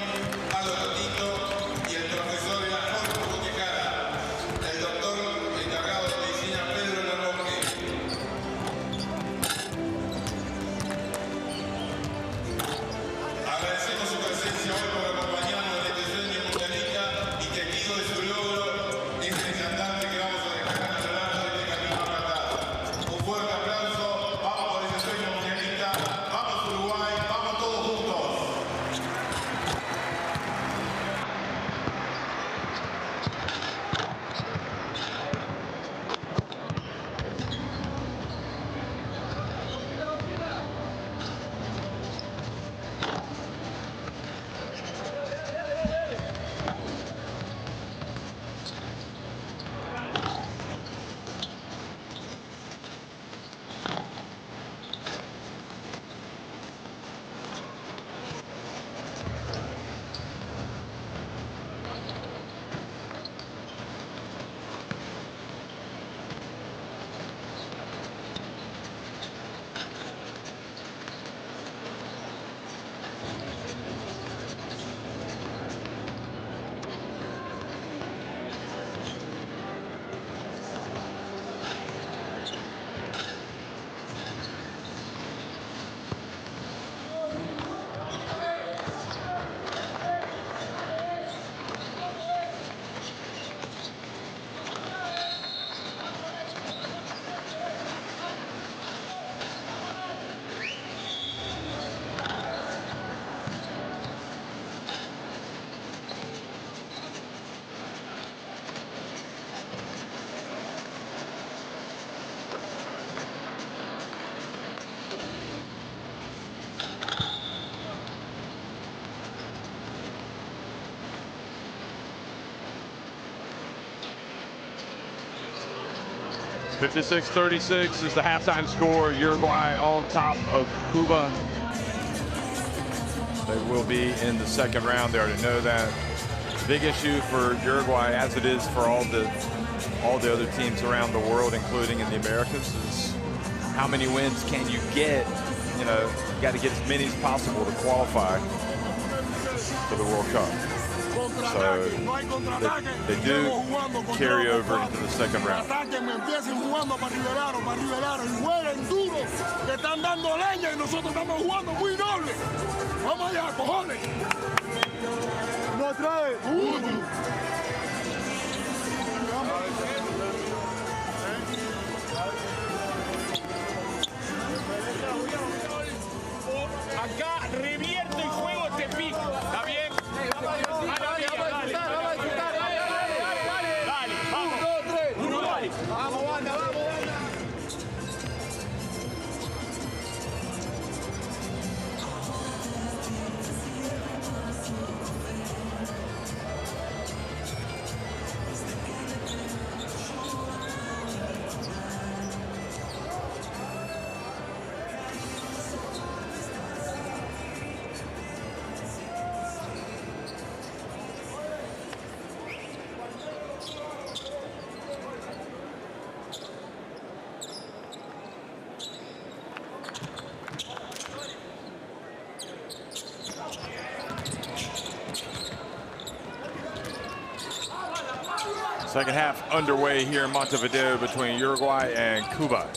Aldo Totito y el profesor era Jorge Botejara, el doctor encargado de medicina Pedro Larroque. Agradecemos su presencia hoy por acompañarnos en este sueño mundialista y testigo de su logro, este cantante que vamos a dejar a lo largo de este camino a Qatar. Un fuerte aplauso, vamos por ese sueño mundialista, vamos Uruguay, vamos todos juntos. $56-36 is the halftime score. Uruguay on top of Cuba. They will be in the second round. They already know that. The big issue for Uruguay, as it is for all the other teams around the world, including in the Americas, is how many wins can you get? You know, you got to get as many as possible to qualify for the World Cup. So they do carry over into the second round. Acá revierto y juego te pico. ¿Está bien? Dale, vamos. 1, 2, 3. Uruguay. Vamos, banda, vamos, banda. Second half underway here in Montevideo between Uruguay and Cuba.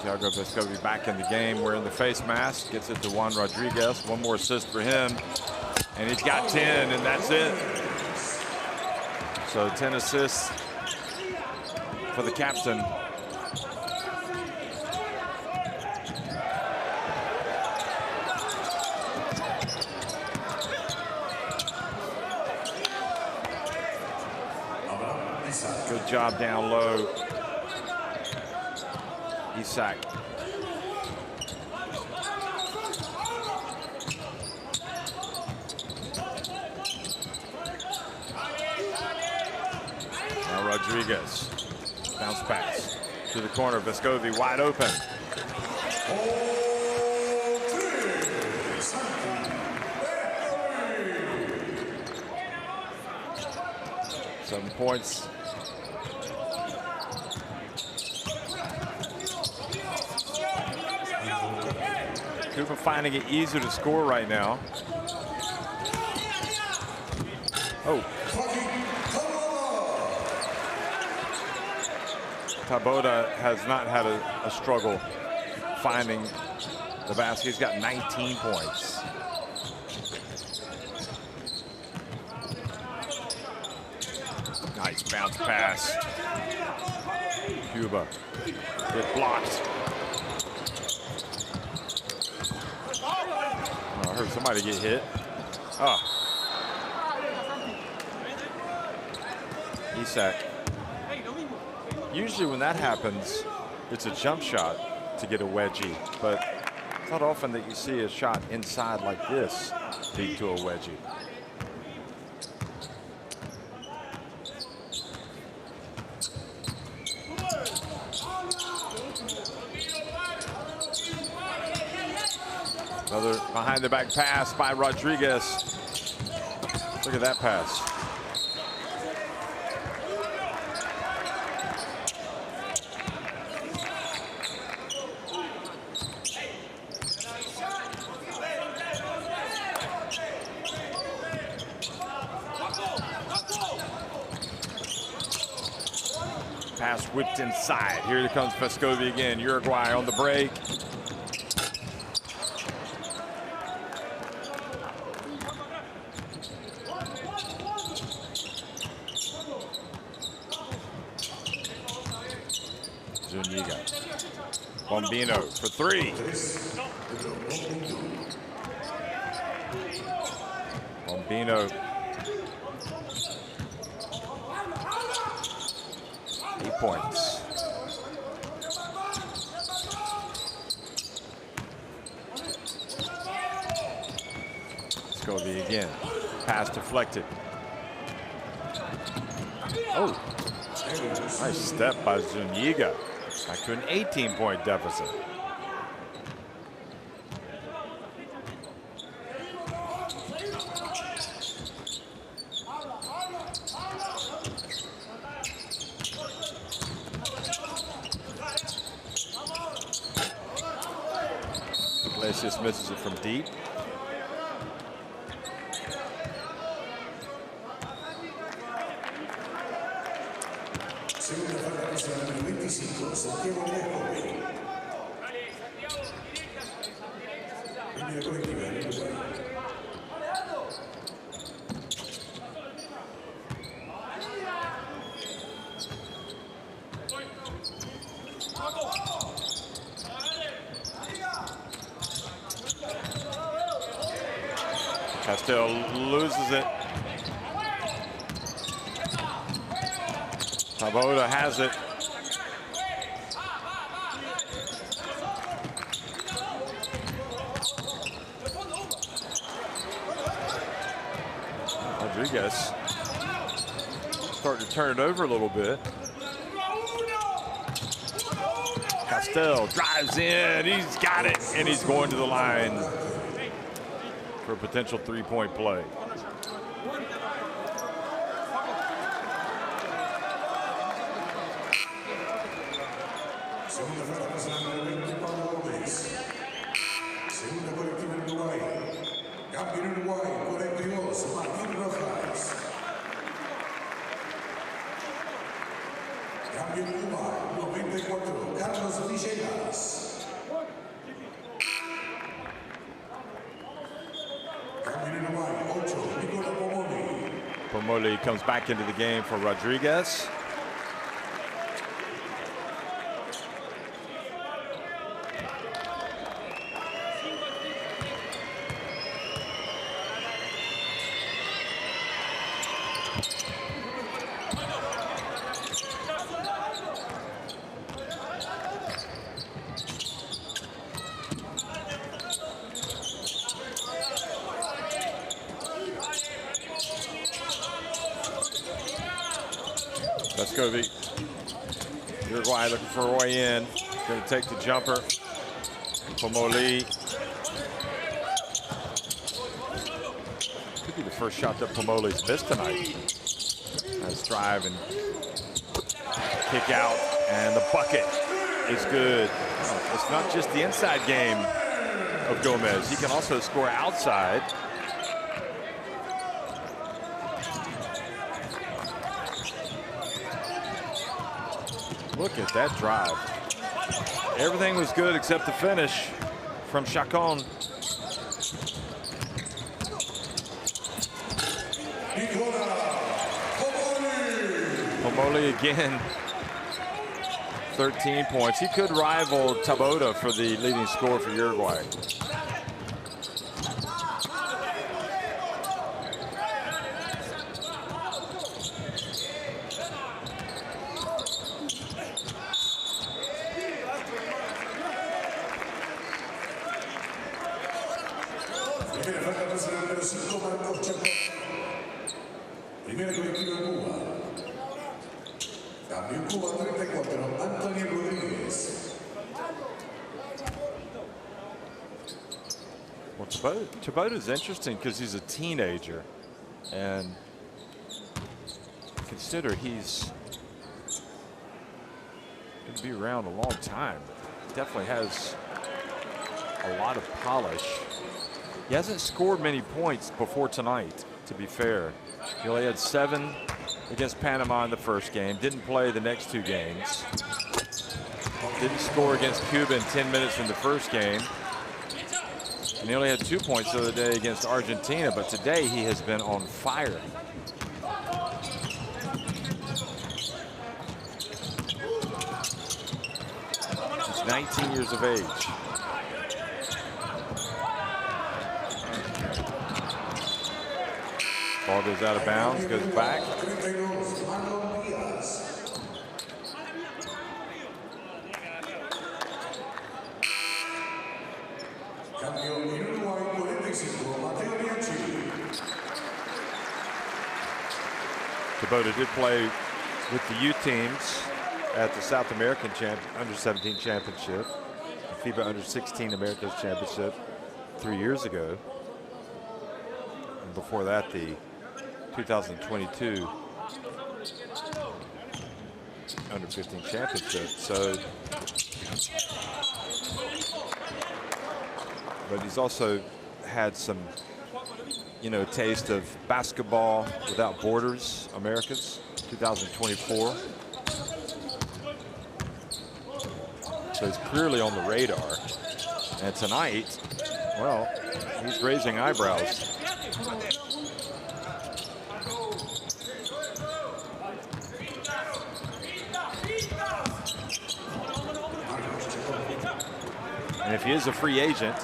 Thiago Vescovi back in the game wearing the face mask. Gets it to Juan Rodriguez. One more assist for him. And he's got 10, and that's it. So 10 assists for the captain. Good job down low. Isak. Now Rodriguez. Bounce pass to the corner. Vescovi wide open. 7 points. Cuba finding it easier to score right now. Oh. Taboada has not had a struggle finding the basket. He's got 19 points. Nice bounce pass. Cuba get blocked. Oh, I heard somebody get hit. Oh. Isak. Usually when that happens, it's a jump shot to get a wedgie, but it's not often that you see a shot inside like this lead to a wedgie. Another behind the back pass by Rodriguez. Look at that pass. Pass whipped inside. Here comes Vescovi again. Uruguay on the break. Zuniga. Bombino for three. Bombino. 8 points. Vescovi again. Pass deflected. Oh. Nice step by Zuniga. Back to an 18-point deficit. Iglesias misses it from deep. Castillo loses it. Taboada has it. Rodriguez starting to turn it over a little bit. Castillo drives in, he's got it, and he's going to the line for a potential three-point play. Segunda colectiva en Uruguay. Cambio en Uruguay, 42, Martín Rojas. Cambio en Cuba, 94, Carlos Villegas. Cambio en Uruguay, 8, Nicola Pomoli. Pomoli comes back into the game for Rodriguez. Vescovi. Uruguay looking for a way in. Going to take the jumper. Pomoli. Could be the first shot that Pomoli's missed tonight. Nice drive and kick out, and the bucket is good. It's not just the inside game of Gomez. He can also score outside. Look at that drive. Everything was good except the finish from Chacon. Pomoli again. 13 points. He could rival Taboada for the leading scorer for Uruguay. Primero colectivo de Cuba. Cambio Cuba 34, Antonio Rodríguez. Well, Taboada is interesting because he's a teenager, and consider he's going to be around a long time. Definitely has a lot of polish. He hasn't scored many points before tonight, to be fair. He only had 7 against Panama in the first game. Didn't play the next 2 games. Didn't score against Cuba in 10 minutes in the first game. And he only had 2 points the other day against Argentina, but today he has been on fire. He's 19 years of age. Ball goes out of bounds, goes back. Taboada did play with the youth teams at the South American Under-17 Championship, the FIBA Under-16 Americas Championship 3 years ago. And before that, the 2022 Under-15 Championship. So, but he's also had some, taste of basketball without borders, Americas, 2024. So he's clearly on the radar. And tonight, well, he's raising eyebrows. And if he is a free agent,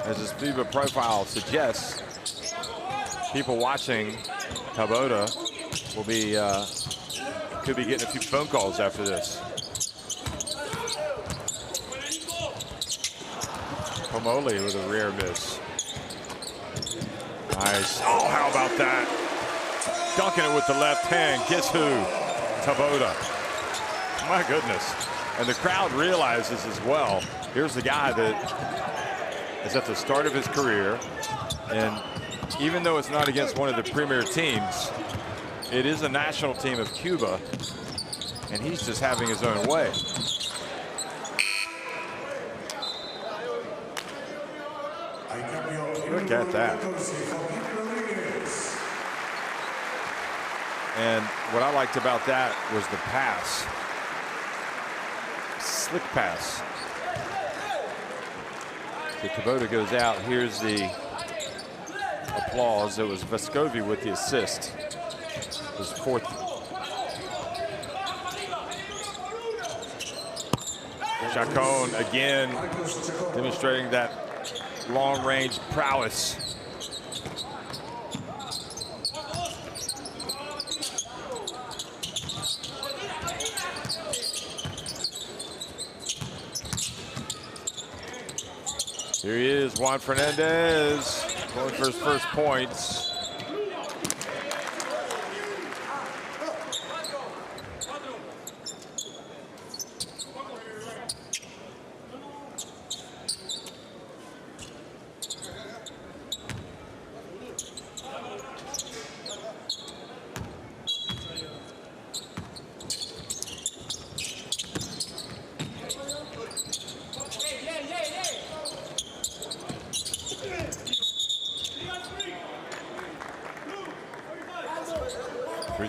as his FIBA profile suggests, people watching Taboada will be could be getting a few phone calls after this. Pomoli with a rare miss. Nice. Oh, how about that? Dunking it with the left hand. Guess who? Taboada. My goodness. And the crowd realizes as well, here's the guy that is at the start of his career, and even though it's not against one of the premier teams, it is a national team of Cuba, and he's just having his own way. Look at that. And what I liked about that was the pass. Slick pass. So Taboada goes out. Here's the applause. It was Vescovi with the assist. His 4th. Chacon again demonstrating that long-range prowess. Here he is, Juan Fernandez, going for his first points.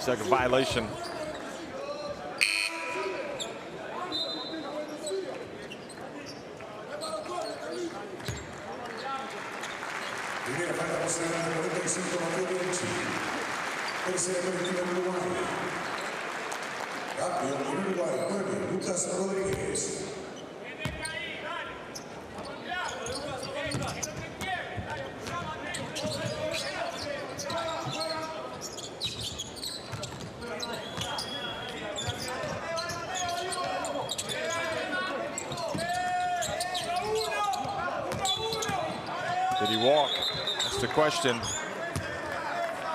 30-second violation. Primera falta posicional de 45 batió Bianchi. Tercera colectiva en Uruguay. Cambio en Uruguay, 9, Lucas Rodríguez. Did he walk? That's the question.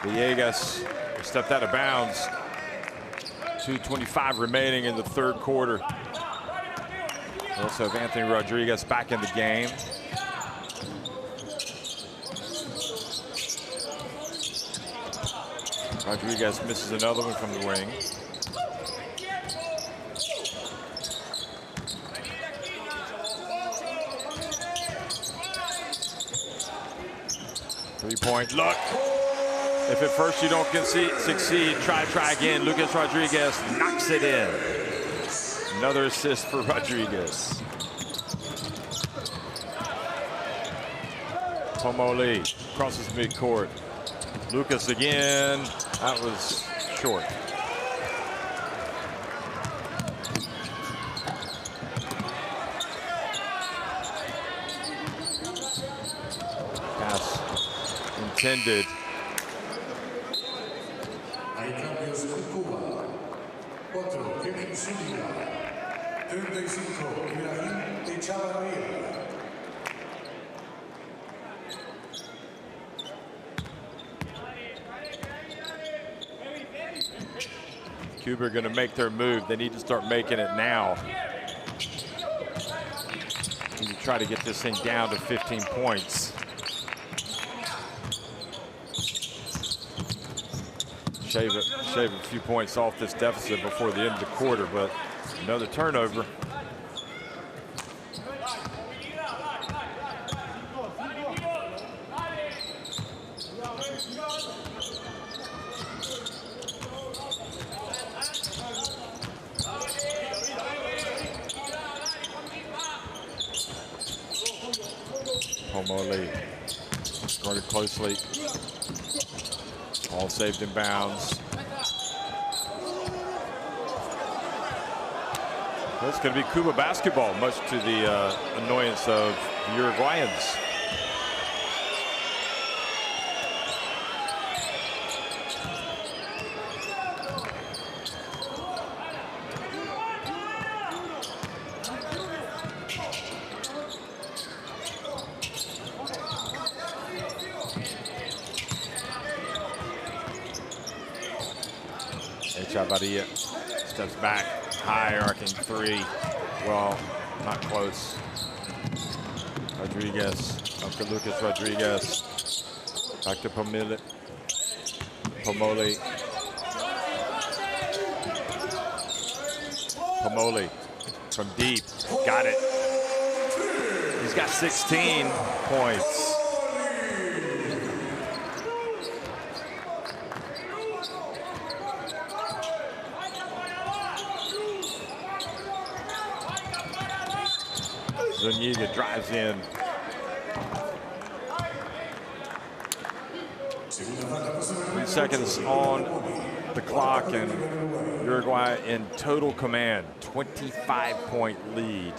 Villegas stepped out of bounds. 2:25 remaining in the third quarter. We also have Anthony Rodriguez back in the game. Rodriguez misses another one from the wing. Three-point look. If at first you don't succeed, try again. Lucas Rodriguez knocks it in. Another assist for Rodriguez. Pomoli crosses midcourt. Lucas again. That was short. Pass intended. Hay cambios en Cuba. 4, Kevin Zúñiga. 35, Ibrahim Echavarría. Cuba are going to make their move. They need to start making it now. Need to try to get this thing down to 15 points. Shave a few points off this deficit before the end of the quarter, but another turnover. Pomoli guarded closely. All saved in bounds. That's going to be Cuba basketball, much to the annoyance of the Uruguayans. Echavarria steps back, high arcing three. Well, not close. Rodriguez, up to Lucas Rodriguez. Back to Pomoli. Pomoli from deep, got it. He's got 16 points. Zúñiga drives in. Three seconds on the clock, and Uruguay in total command. 25-point lead.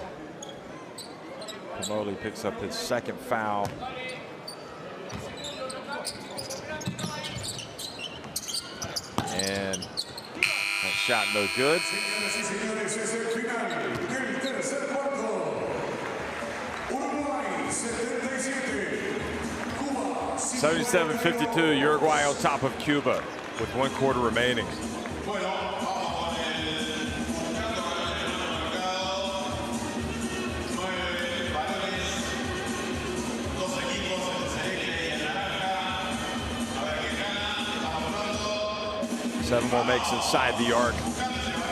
Pomoli picks up his second foul. And that shot no good. 77-52, Uruguay on top of Cuba with 1 quarter remaining. Seven more makes inside the arc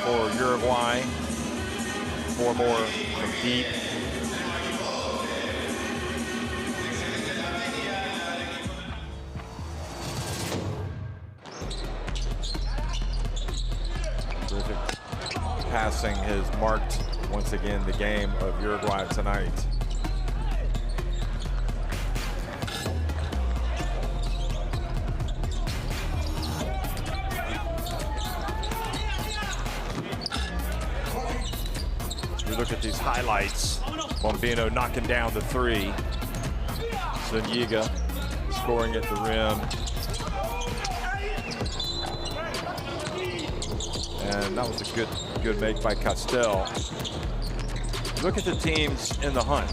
for Uruguay. 4 more from deep. passing has marked, once again, the game of Uruguay tonight. We look at these highlights. Bombino knocking down the three. Zuniga scoring at the rim. And that was a good make by Castell. Look at the teams in the hunt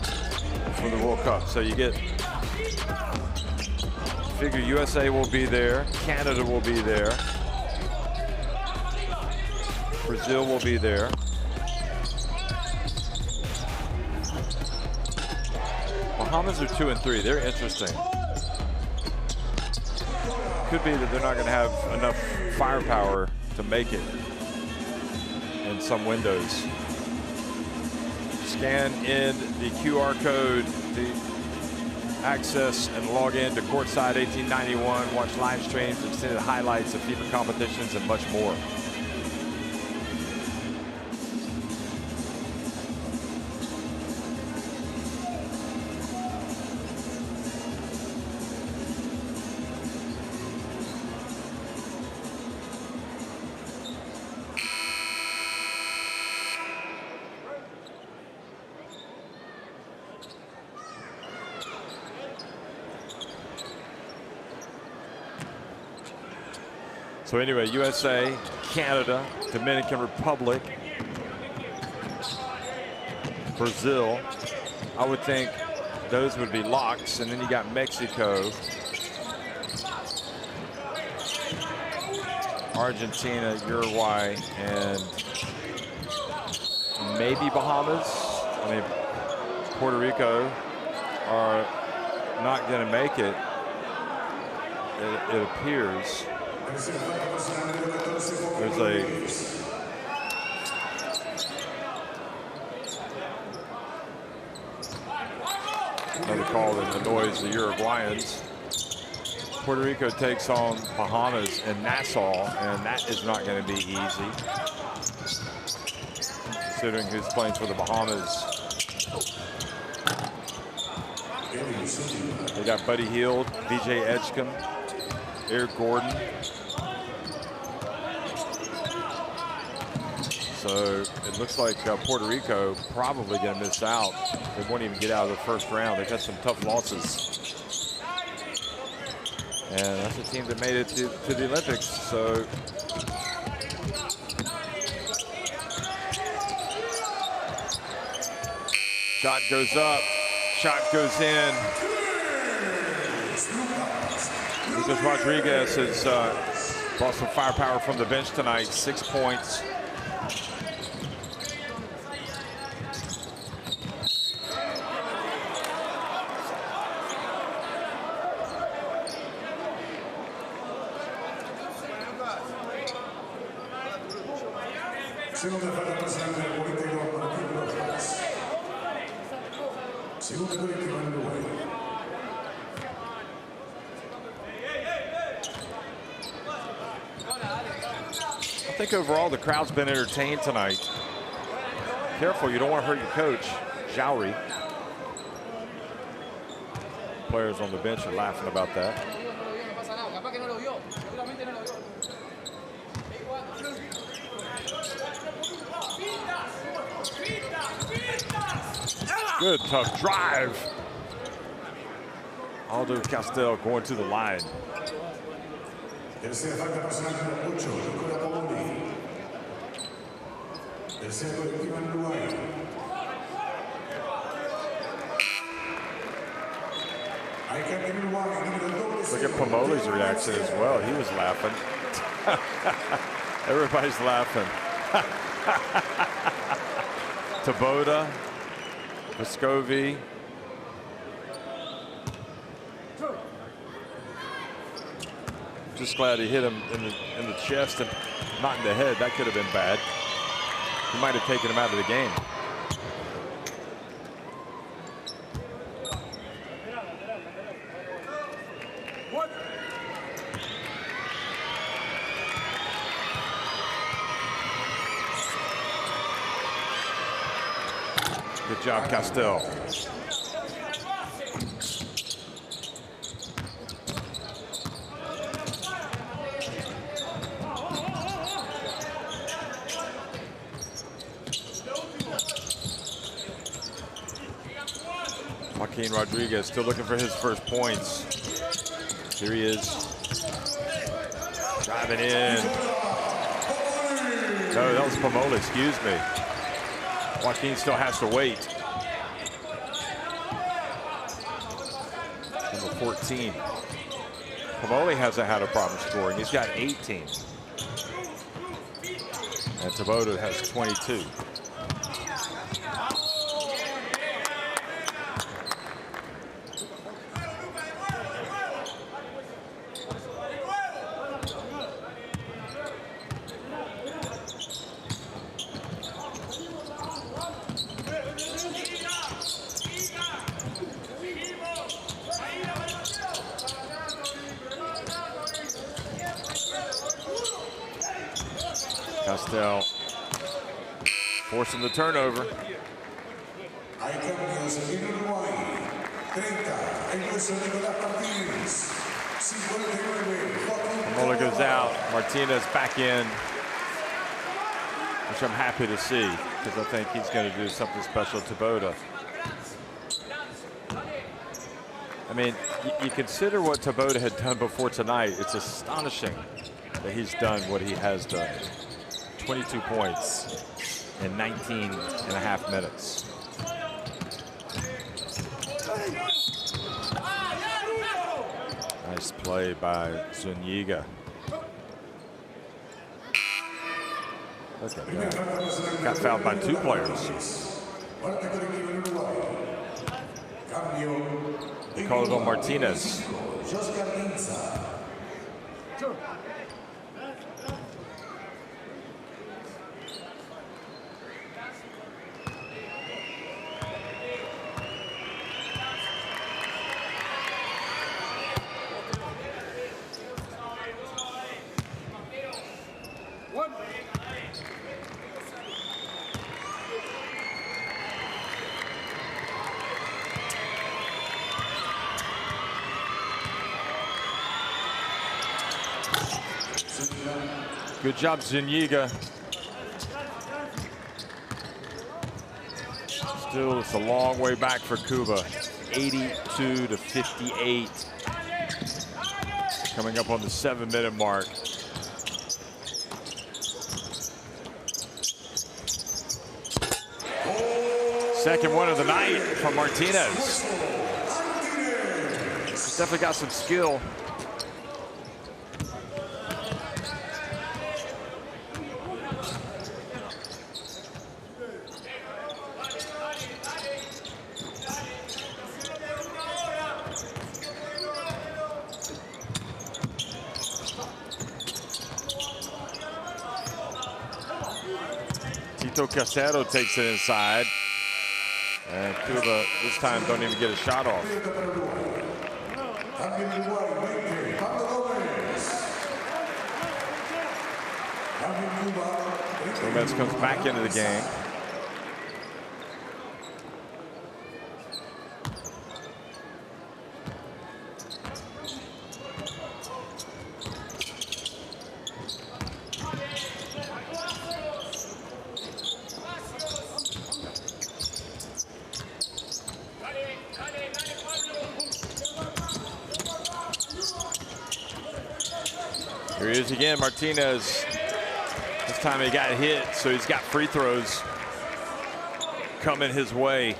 for the World Cup. So you get, figure USA will be there, Canada will be there, Brazil will be there. Bahamas are 2 and 3. They're interesting. Could be that they're not going to have enough firepower to make it in some windows. Scan in the QR code to access and log in to Courtside 1891. Watch live streams, extended highlights of FIBA competitions, and much more. So anyway, USA, Canada, Dominican Republic, Brazil. I would think those would be locks. And then you got Mexico, Argentina, Uruguay, and maybe Bahamas. I mean, Puerto Rico are not going to make it, it appears. There's another call that annoys the Uruguayans. Puerto Rico takes on Bahamas in Nassau, and that is not going to be easy, considering who's playing for the Bahamas. They got Buddy Hield, VJ Edgecombe, Eric Gordon. So it looks like Puerto Rico probably going to miss out. They won't even get out of the first round. They've had some tough losses. And that's a team that made it to the Olympics. So shot goes up, shot goes in. Lucas Rodriguez has brought some firepower from the bench tonight, 6 points. Segunda falta personal del político para el equipo de Dallas. Segunda político en Uruguay. I think overall the crowd's been entertained tonight. Careful, you don't want to hurt your coach, Jowry. Players on the bench are laughing about that. Good tough drive. Aldo Castell going to the line. Tercera falta personal del 8, Nicola Pomoni. Tercera colectiva en Uruguay. Look at Pomoli's reaction as well. He was laughing. Everybody's laughing. Taboda, Vescovi. Just glad he hit him in the chest and not in the head. That could have been bad. He might have taken him out of the game. Good job, Castell. Joaquin Rodriguez still looking for his first points. Here he is. Driving in. No, that was Pomola, excuse me. Joaquin still has to wait. Number 14. Pomola hasn't had a problem scoring. He's got 18. And Thibodeau has 22. Castell forcing the turnover. Mola goes out. Martinez back in, which I'm happy to see because I think he's going to do something special to Thibodeau. I mean, you consider what Thibodeau had done before tonight. It's astonishing that he's done what he has done. 22 points in 19 and a half minutes. Nice play by Zuniga. Look at that. Got fouled by 2 players. They called it on Martinez. Good job, Zuniga. Still, it's a long way back for Cuba. 82 to 58. Coming up on the 7-minute mark. Second one of the night from Martinez. He's definitely got some skill. Casero takes it inside, and Cuba this time don't even get a shot off. Gomez comes back into the game. Here he is again, Martinez. This time he got hit, so he's got free throws coming his way.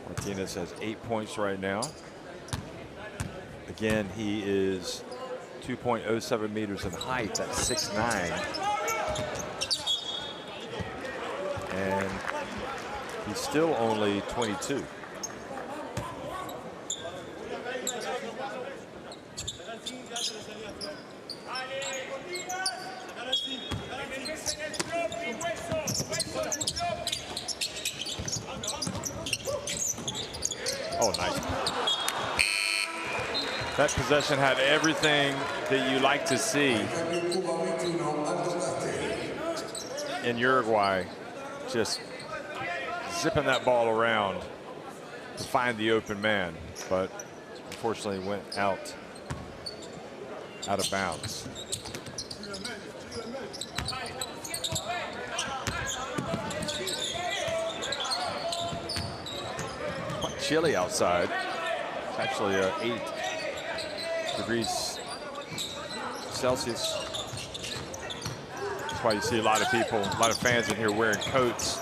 Martinez has 8 points right now. Again, he is 2.07 meters in height. That's 6'9". And he's still only 22. Oh, nice. That possession had everything that you like to see in Uruguay. Just zipping that ball around to find the open man, but unfortunately went out of bounds. Quite chilly outside. It's actually 8 degrees Celsius. That's why you see a lot of people, a lot of fans in here wearing coats.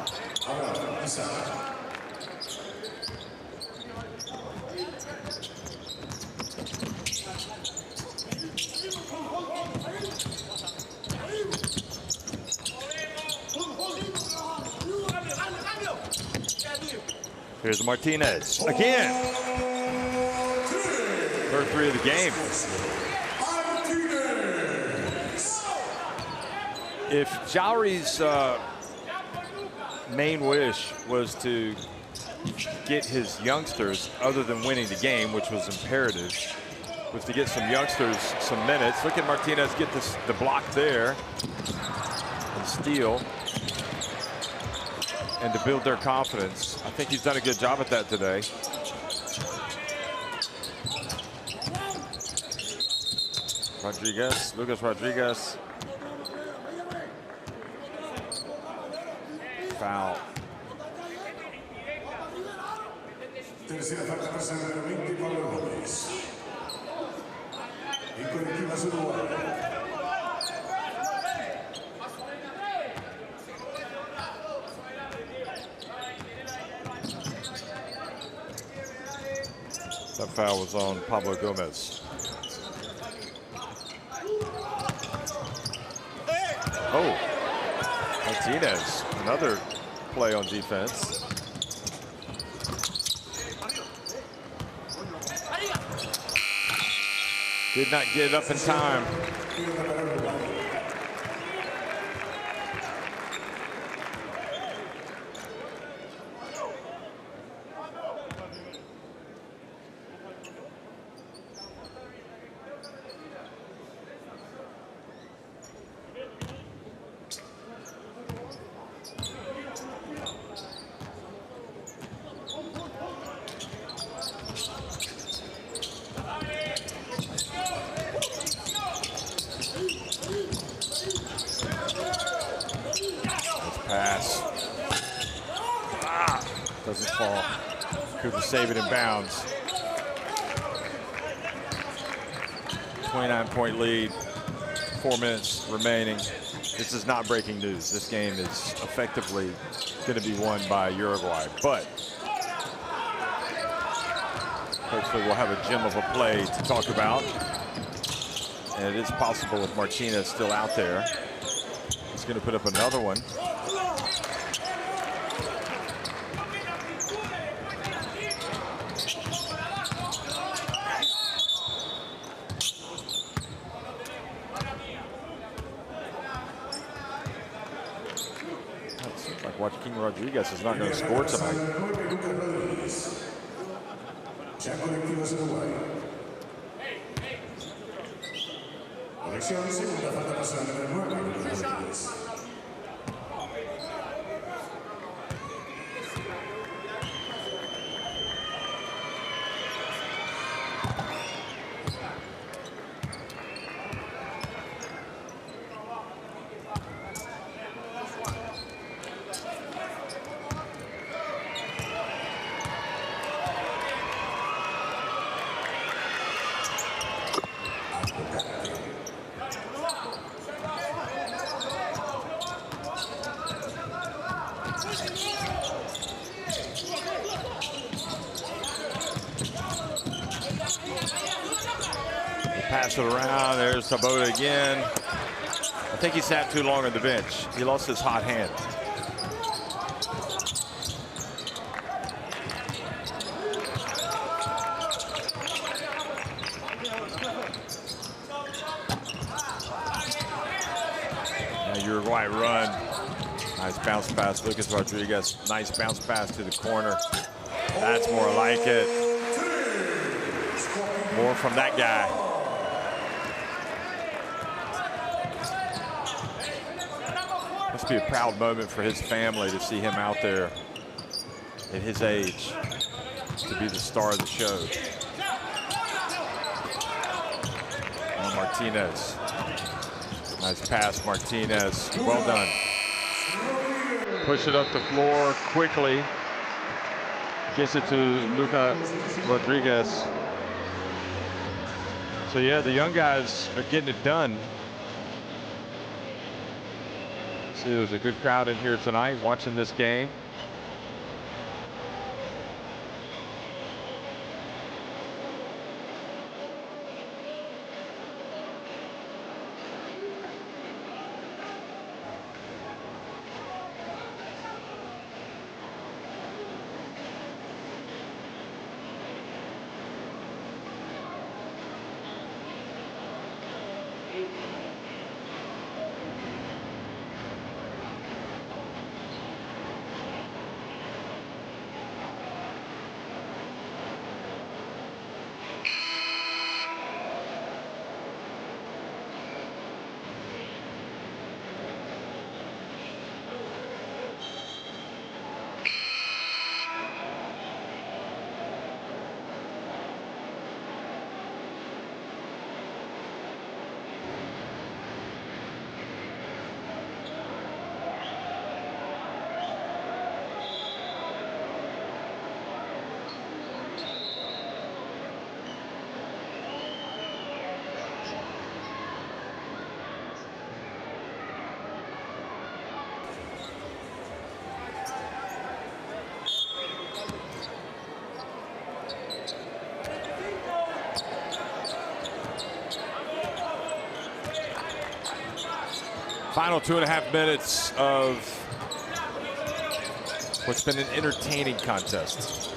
Here's Martinez again. Third three of the game. If Jowry's main wish was to get his youngsters, other than winning the game, which was imperative, was to get some youngsters some minutes. Look at Martinez get the block there and steal, and to build their confidence. I think he's done a good job at that today. Lucas Rodriguez. Foul. Tercera falta personal número 20 para López. Y Qualifiers Uruguay. That foul was on Pablo Gomez. Oh, Martinez, another play on defense. Did not get it up in time. Doesn't fall. Cuba save it in bounds. 29-point lead. 4 minutes remaining. This is not breaking news. This game is effectively going to be won by Uruguay. But hopefully we'll have a gem of a play to talk about. And it is possible with Martinez still out there. He's going to put up another one. Joaquin Rodriguez is not going to score tonight. pass it around. There's Sabota again. I think he sat too long on the bench. He lost his hot hand. Now Uruguay run. Nice bounce pass. Lucas Rodriguez. Nice bounce pass to the corner. That's more like it. More from that guy. Must be a proud moment for his family to see him out there at his age to be the star of the show. And Martinez. Nice pass, Martinez. Well done. Push it up the floor quickly. Gets it to Luca Rodriguez. So yeah, the young guys are getting it done. See, there's a good crowd in here tonight watching this game. Final 2.5 minutes of what's been an entertaining contest.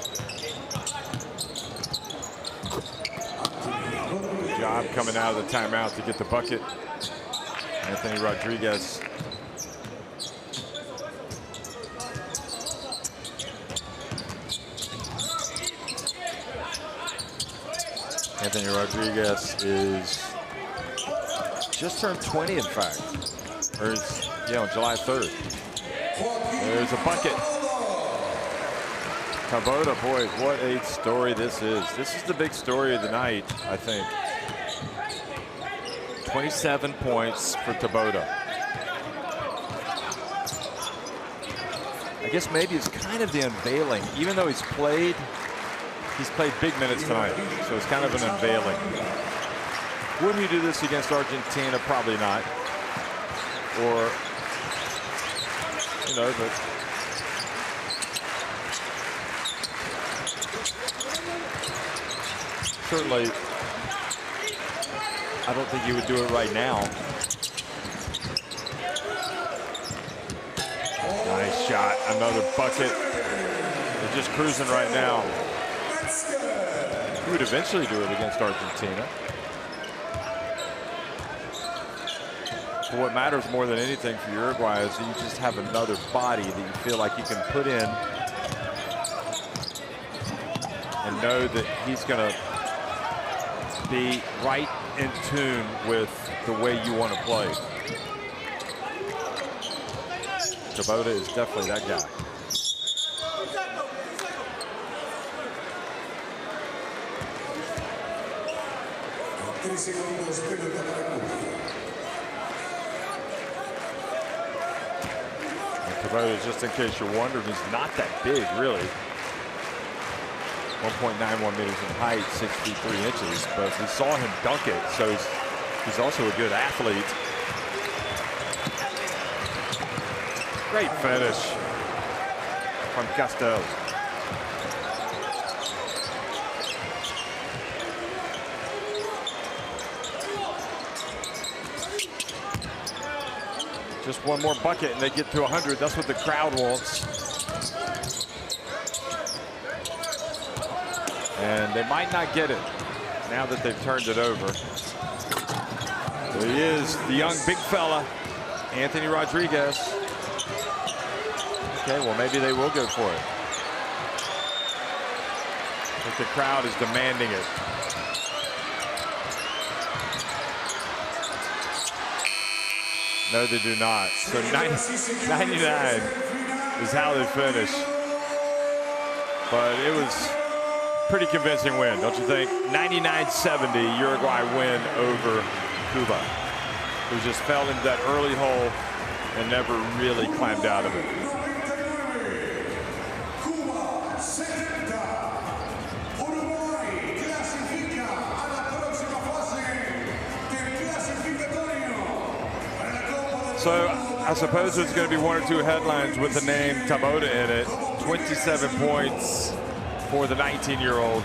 Good job coming out of the timeout to get the bucket. Anthony Rodriguez. Anthony Rodriguez is just turned 20, in fact. Or is, on July 3rd. There's a bucket. Taboda, boy, what a story this is. This is the big story of the night, I think. 27 points for Taboda. I guess maybe it's kind of the unveiling, even though he's played big minutes tonight, so it's kind of an unveiling. Would he do this against Argentina? Probably not. Or, but certainly, I don't think he would do it right now. Nice shot, another bucket. They're just cruising right now. He would eventually do it against Argentina. But what matters more than anything for Uruguay is that you just have another body that you feel like you can put in and know that he's going to be right in tune with the way you want to play. Taboda is definitely that guy. Taboda, just in case you're wondering, he's not that big, really. 1.91 meters in height, 6 feet 3 inches. But we saw him dunk it, so he's also a good athlete. Great finish from Castel. Just one more bucket and they get to 100. That's what the crowd wants. And they might not get it now that they've turned it over. There he is, the young big fella, Anthony Rodriguez. Okay, well, maybe they will go for it. I think the crowd is demanding it. No, they do not. So 99 is how they finish. But it was pretty convincing win, don't you think? 99-70 Uruguay win over Cuba, who just fell into that early hole and never really climbed out of it. Cuba 70. Uruguay clasifica a la próxima fase del clasificatorio. So I suppose there's going to be one or two headlines with the name Tabota in it. 27 points for the 19-year-old.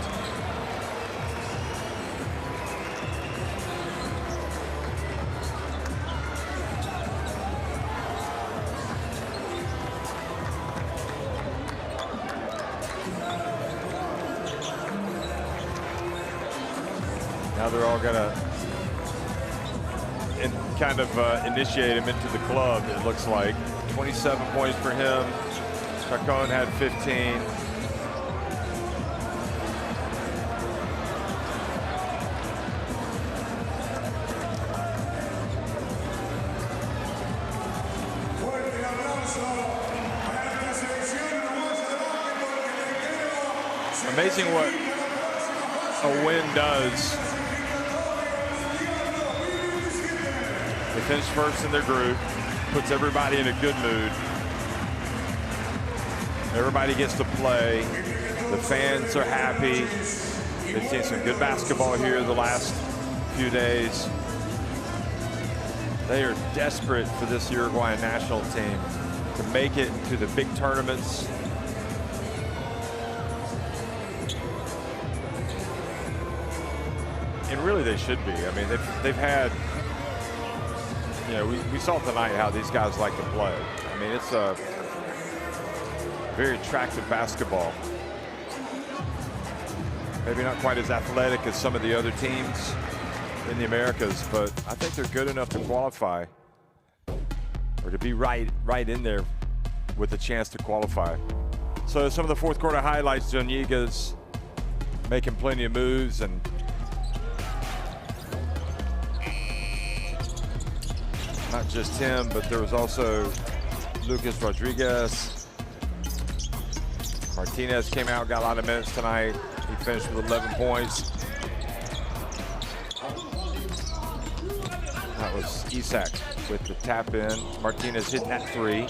Now they're all going to kind of initiate him into the club, it looks like. 27 points for him. Chacon had 15. Amazing what a win does. They finished first in their group, puts everybody in a good mood. Everybody gets to play. The fans are happy. They've seen some good basketball here the last few days. They are desperate for this Uruguayan national team to make it to the big tournaments. And really they should be. I mean, they've had, you know, we saw tonight how these guys like to play. I mean, it's a very attractive basketball. Maybe not quite as athletic as some of the other teams in the Americas, but I think they're good enough to qualify or to be right in there with a chance to qualify. So some of the fourth quarter highlights, Zuniga's making plenty of moves, and not just him, but there was also Lucas Rodriguez. Martinez came out, got a lot of minutes tonight. He finished with 11 points. That was Isak with the tap in. Martinez hitting that three.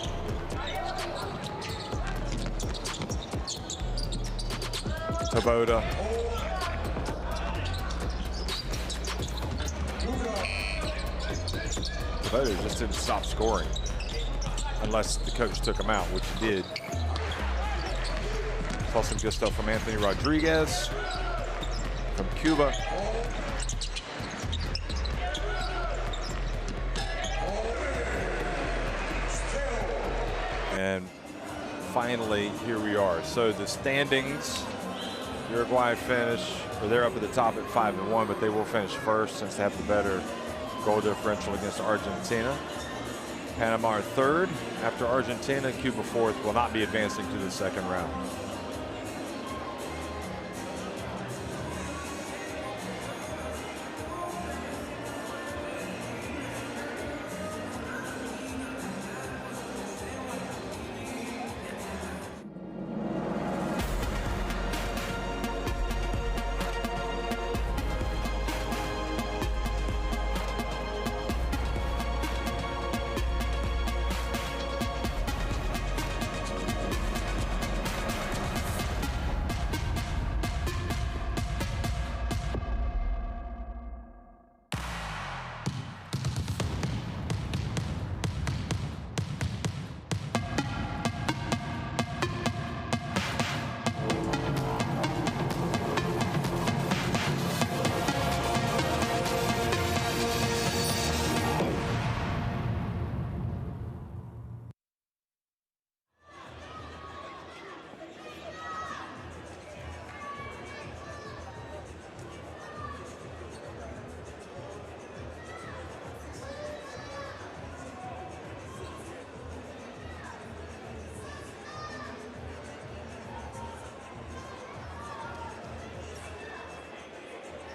Tabota. Tabota just didn't stop scoring unless the coach took him out, which he did. Saw some good stuff from Anthony Rodriguez from Cuba. And finally, here we are. So the standings, Uruguay finish, or they're up at the top at 5-1, but they will finish first since they have the better goal differential against Argentina. Panama are third after Argentina. Cuba fourth, will not be advancing to the second round.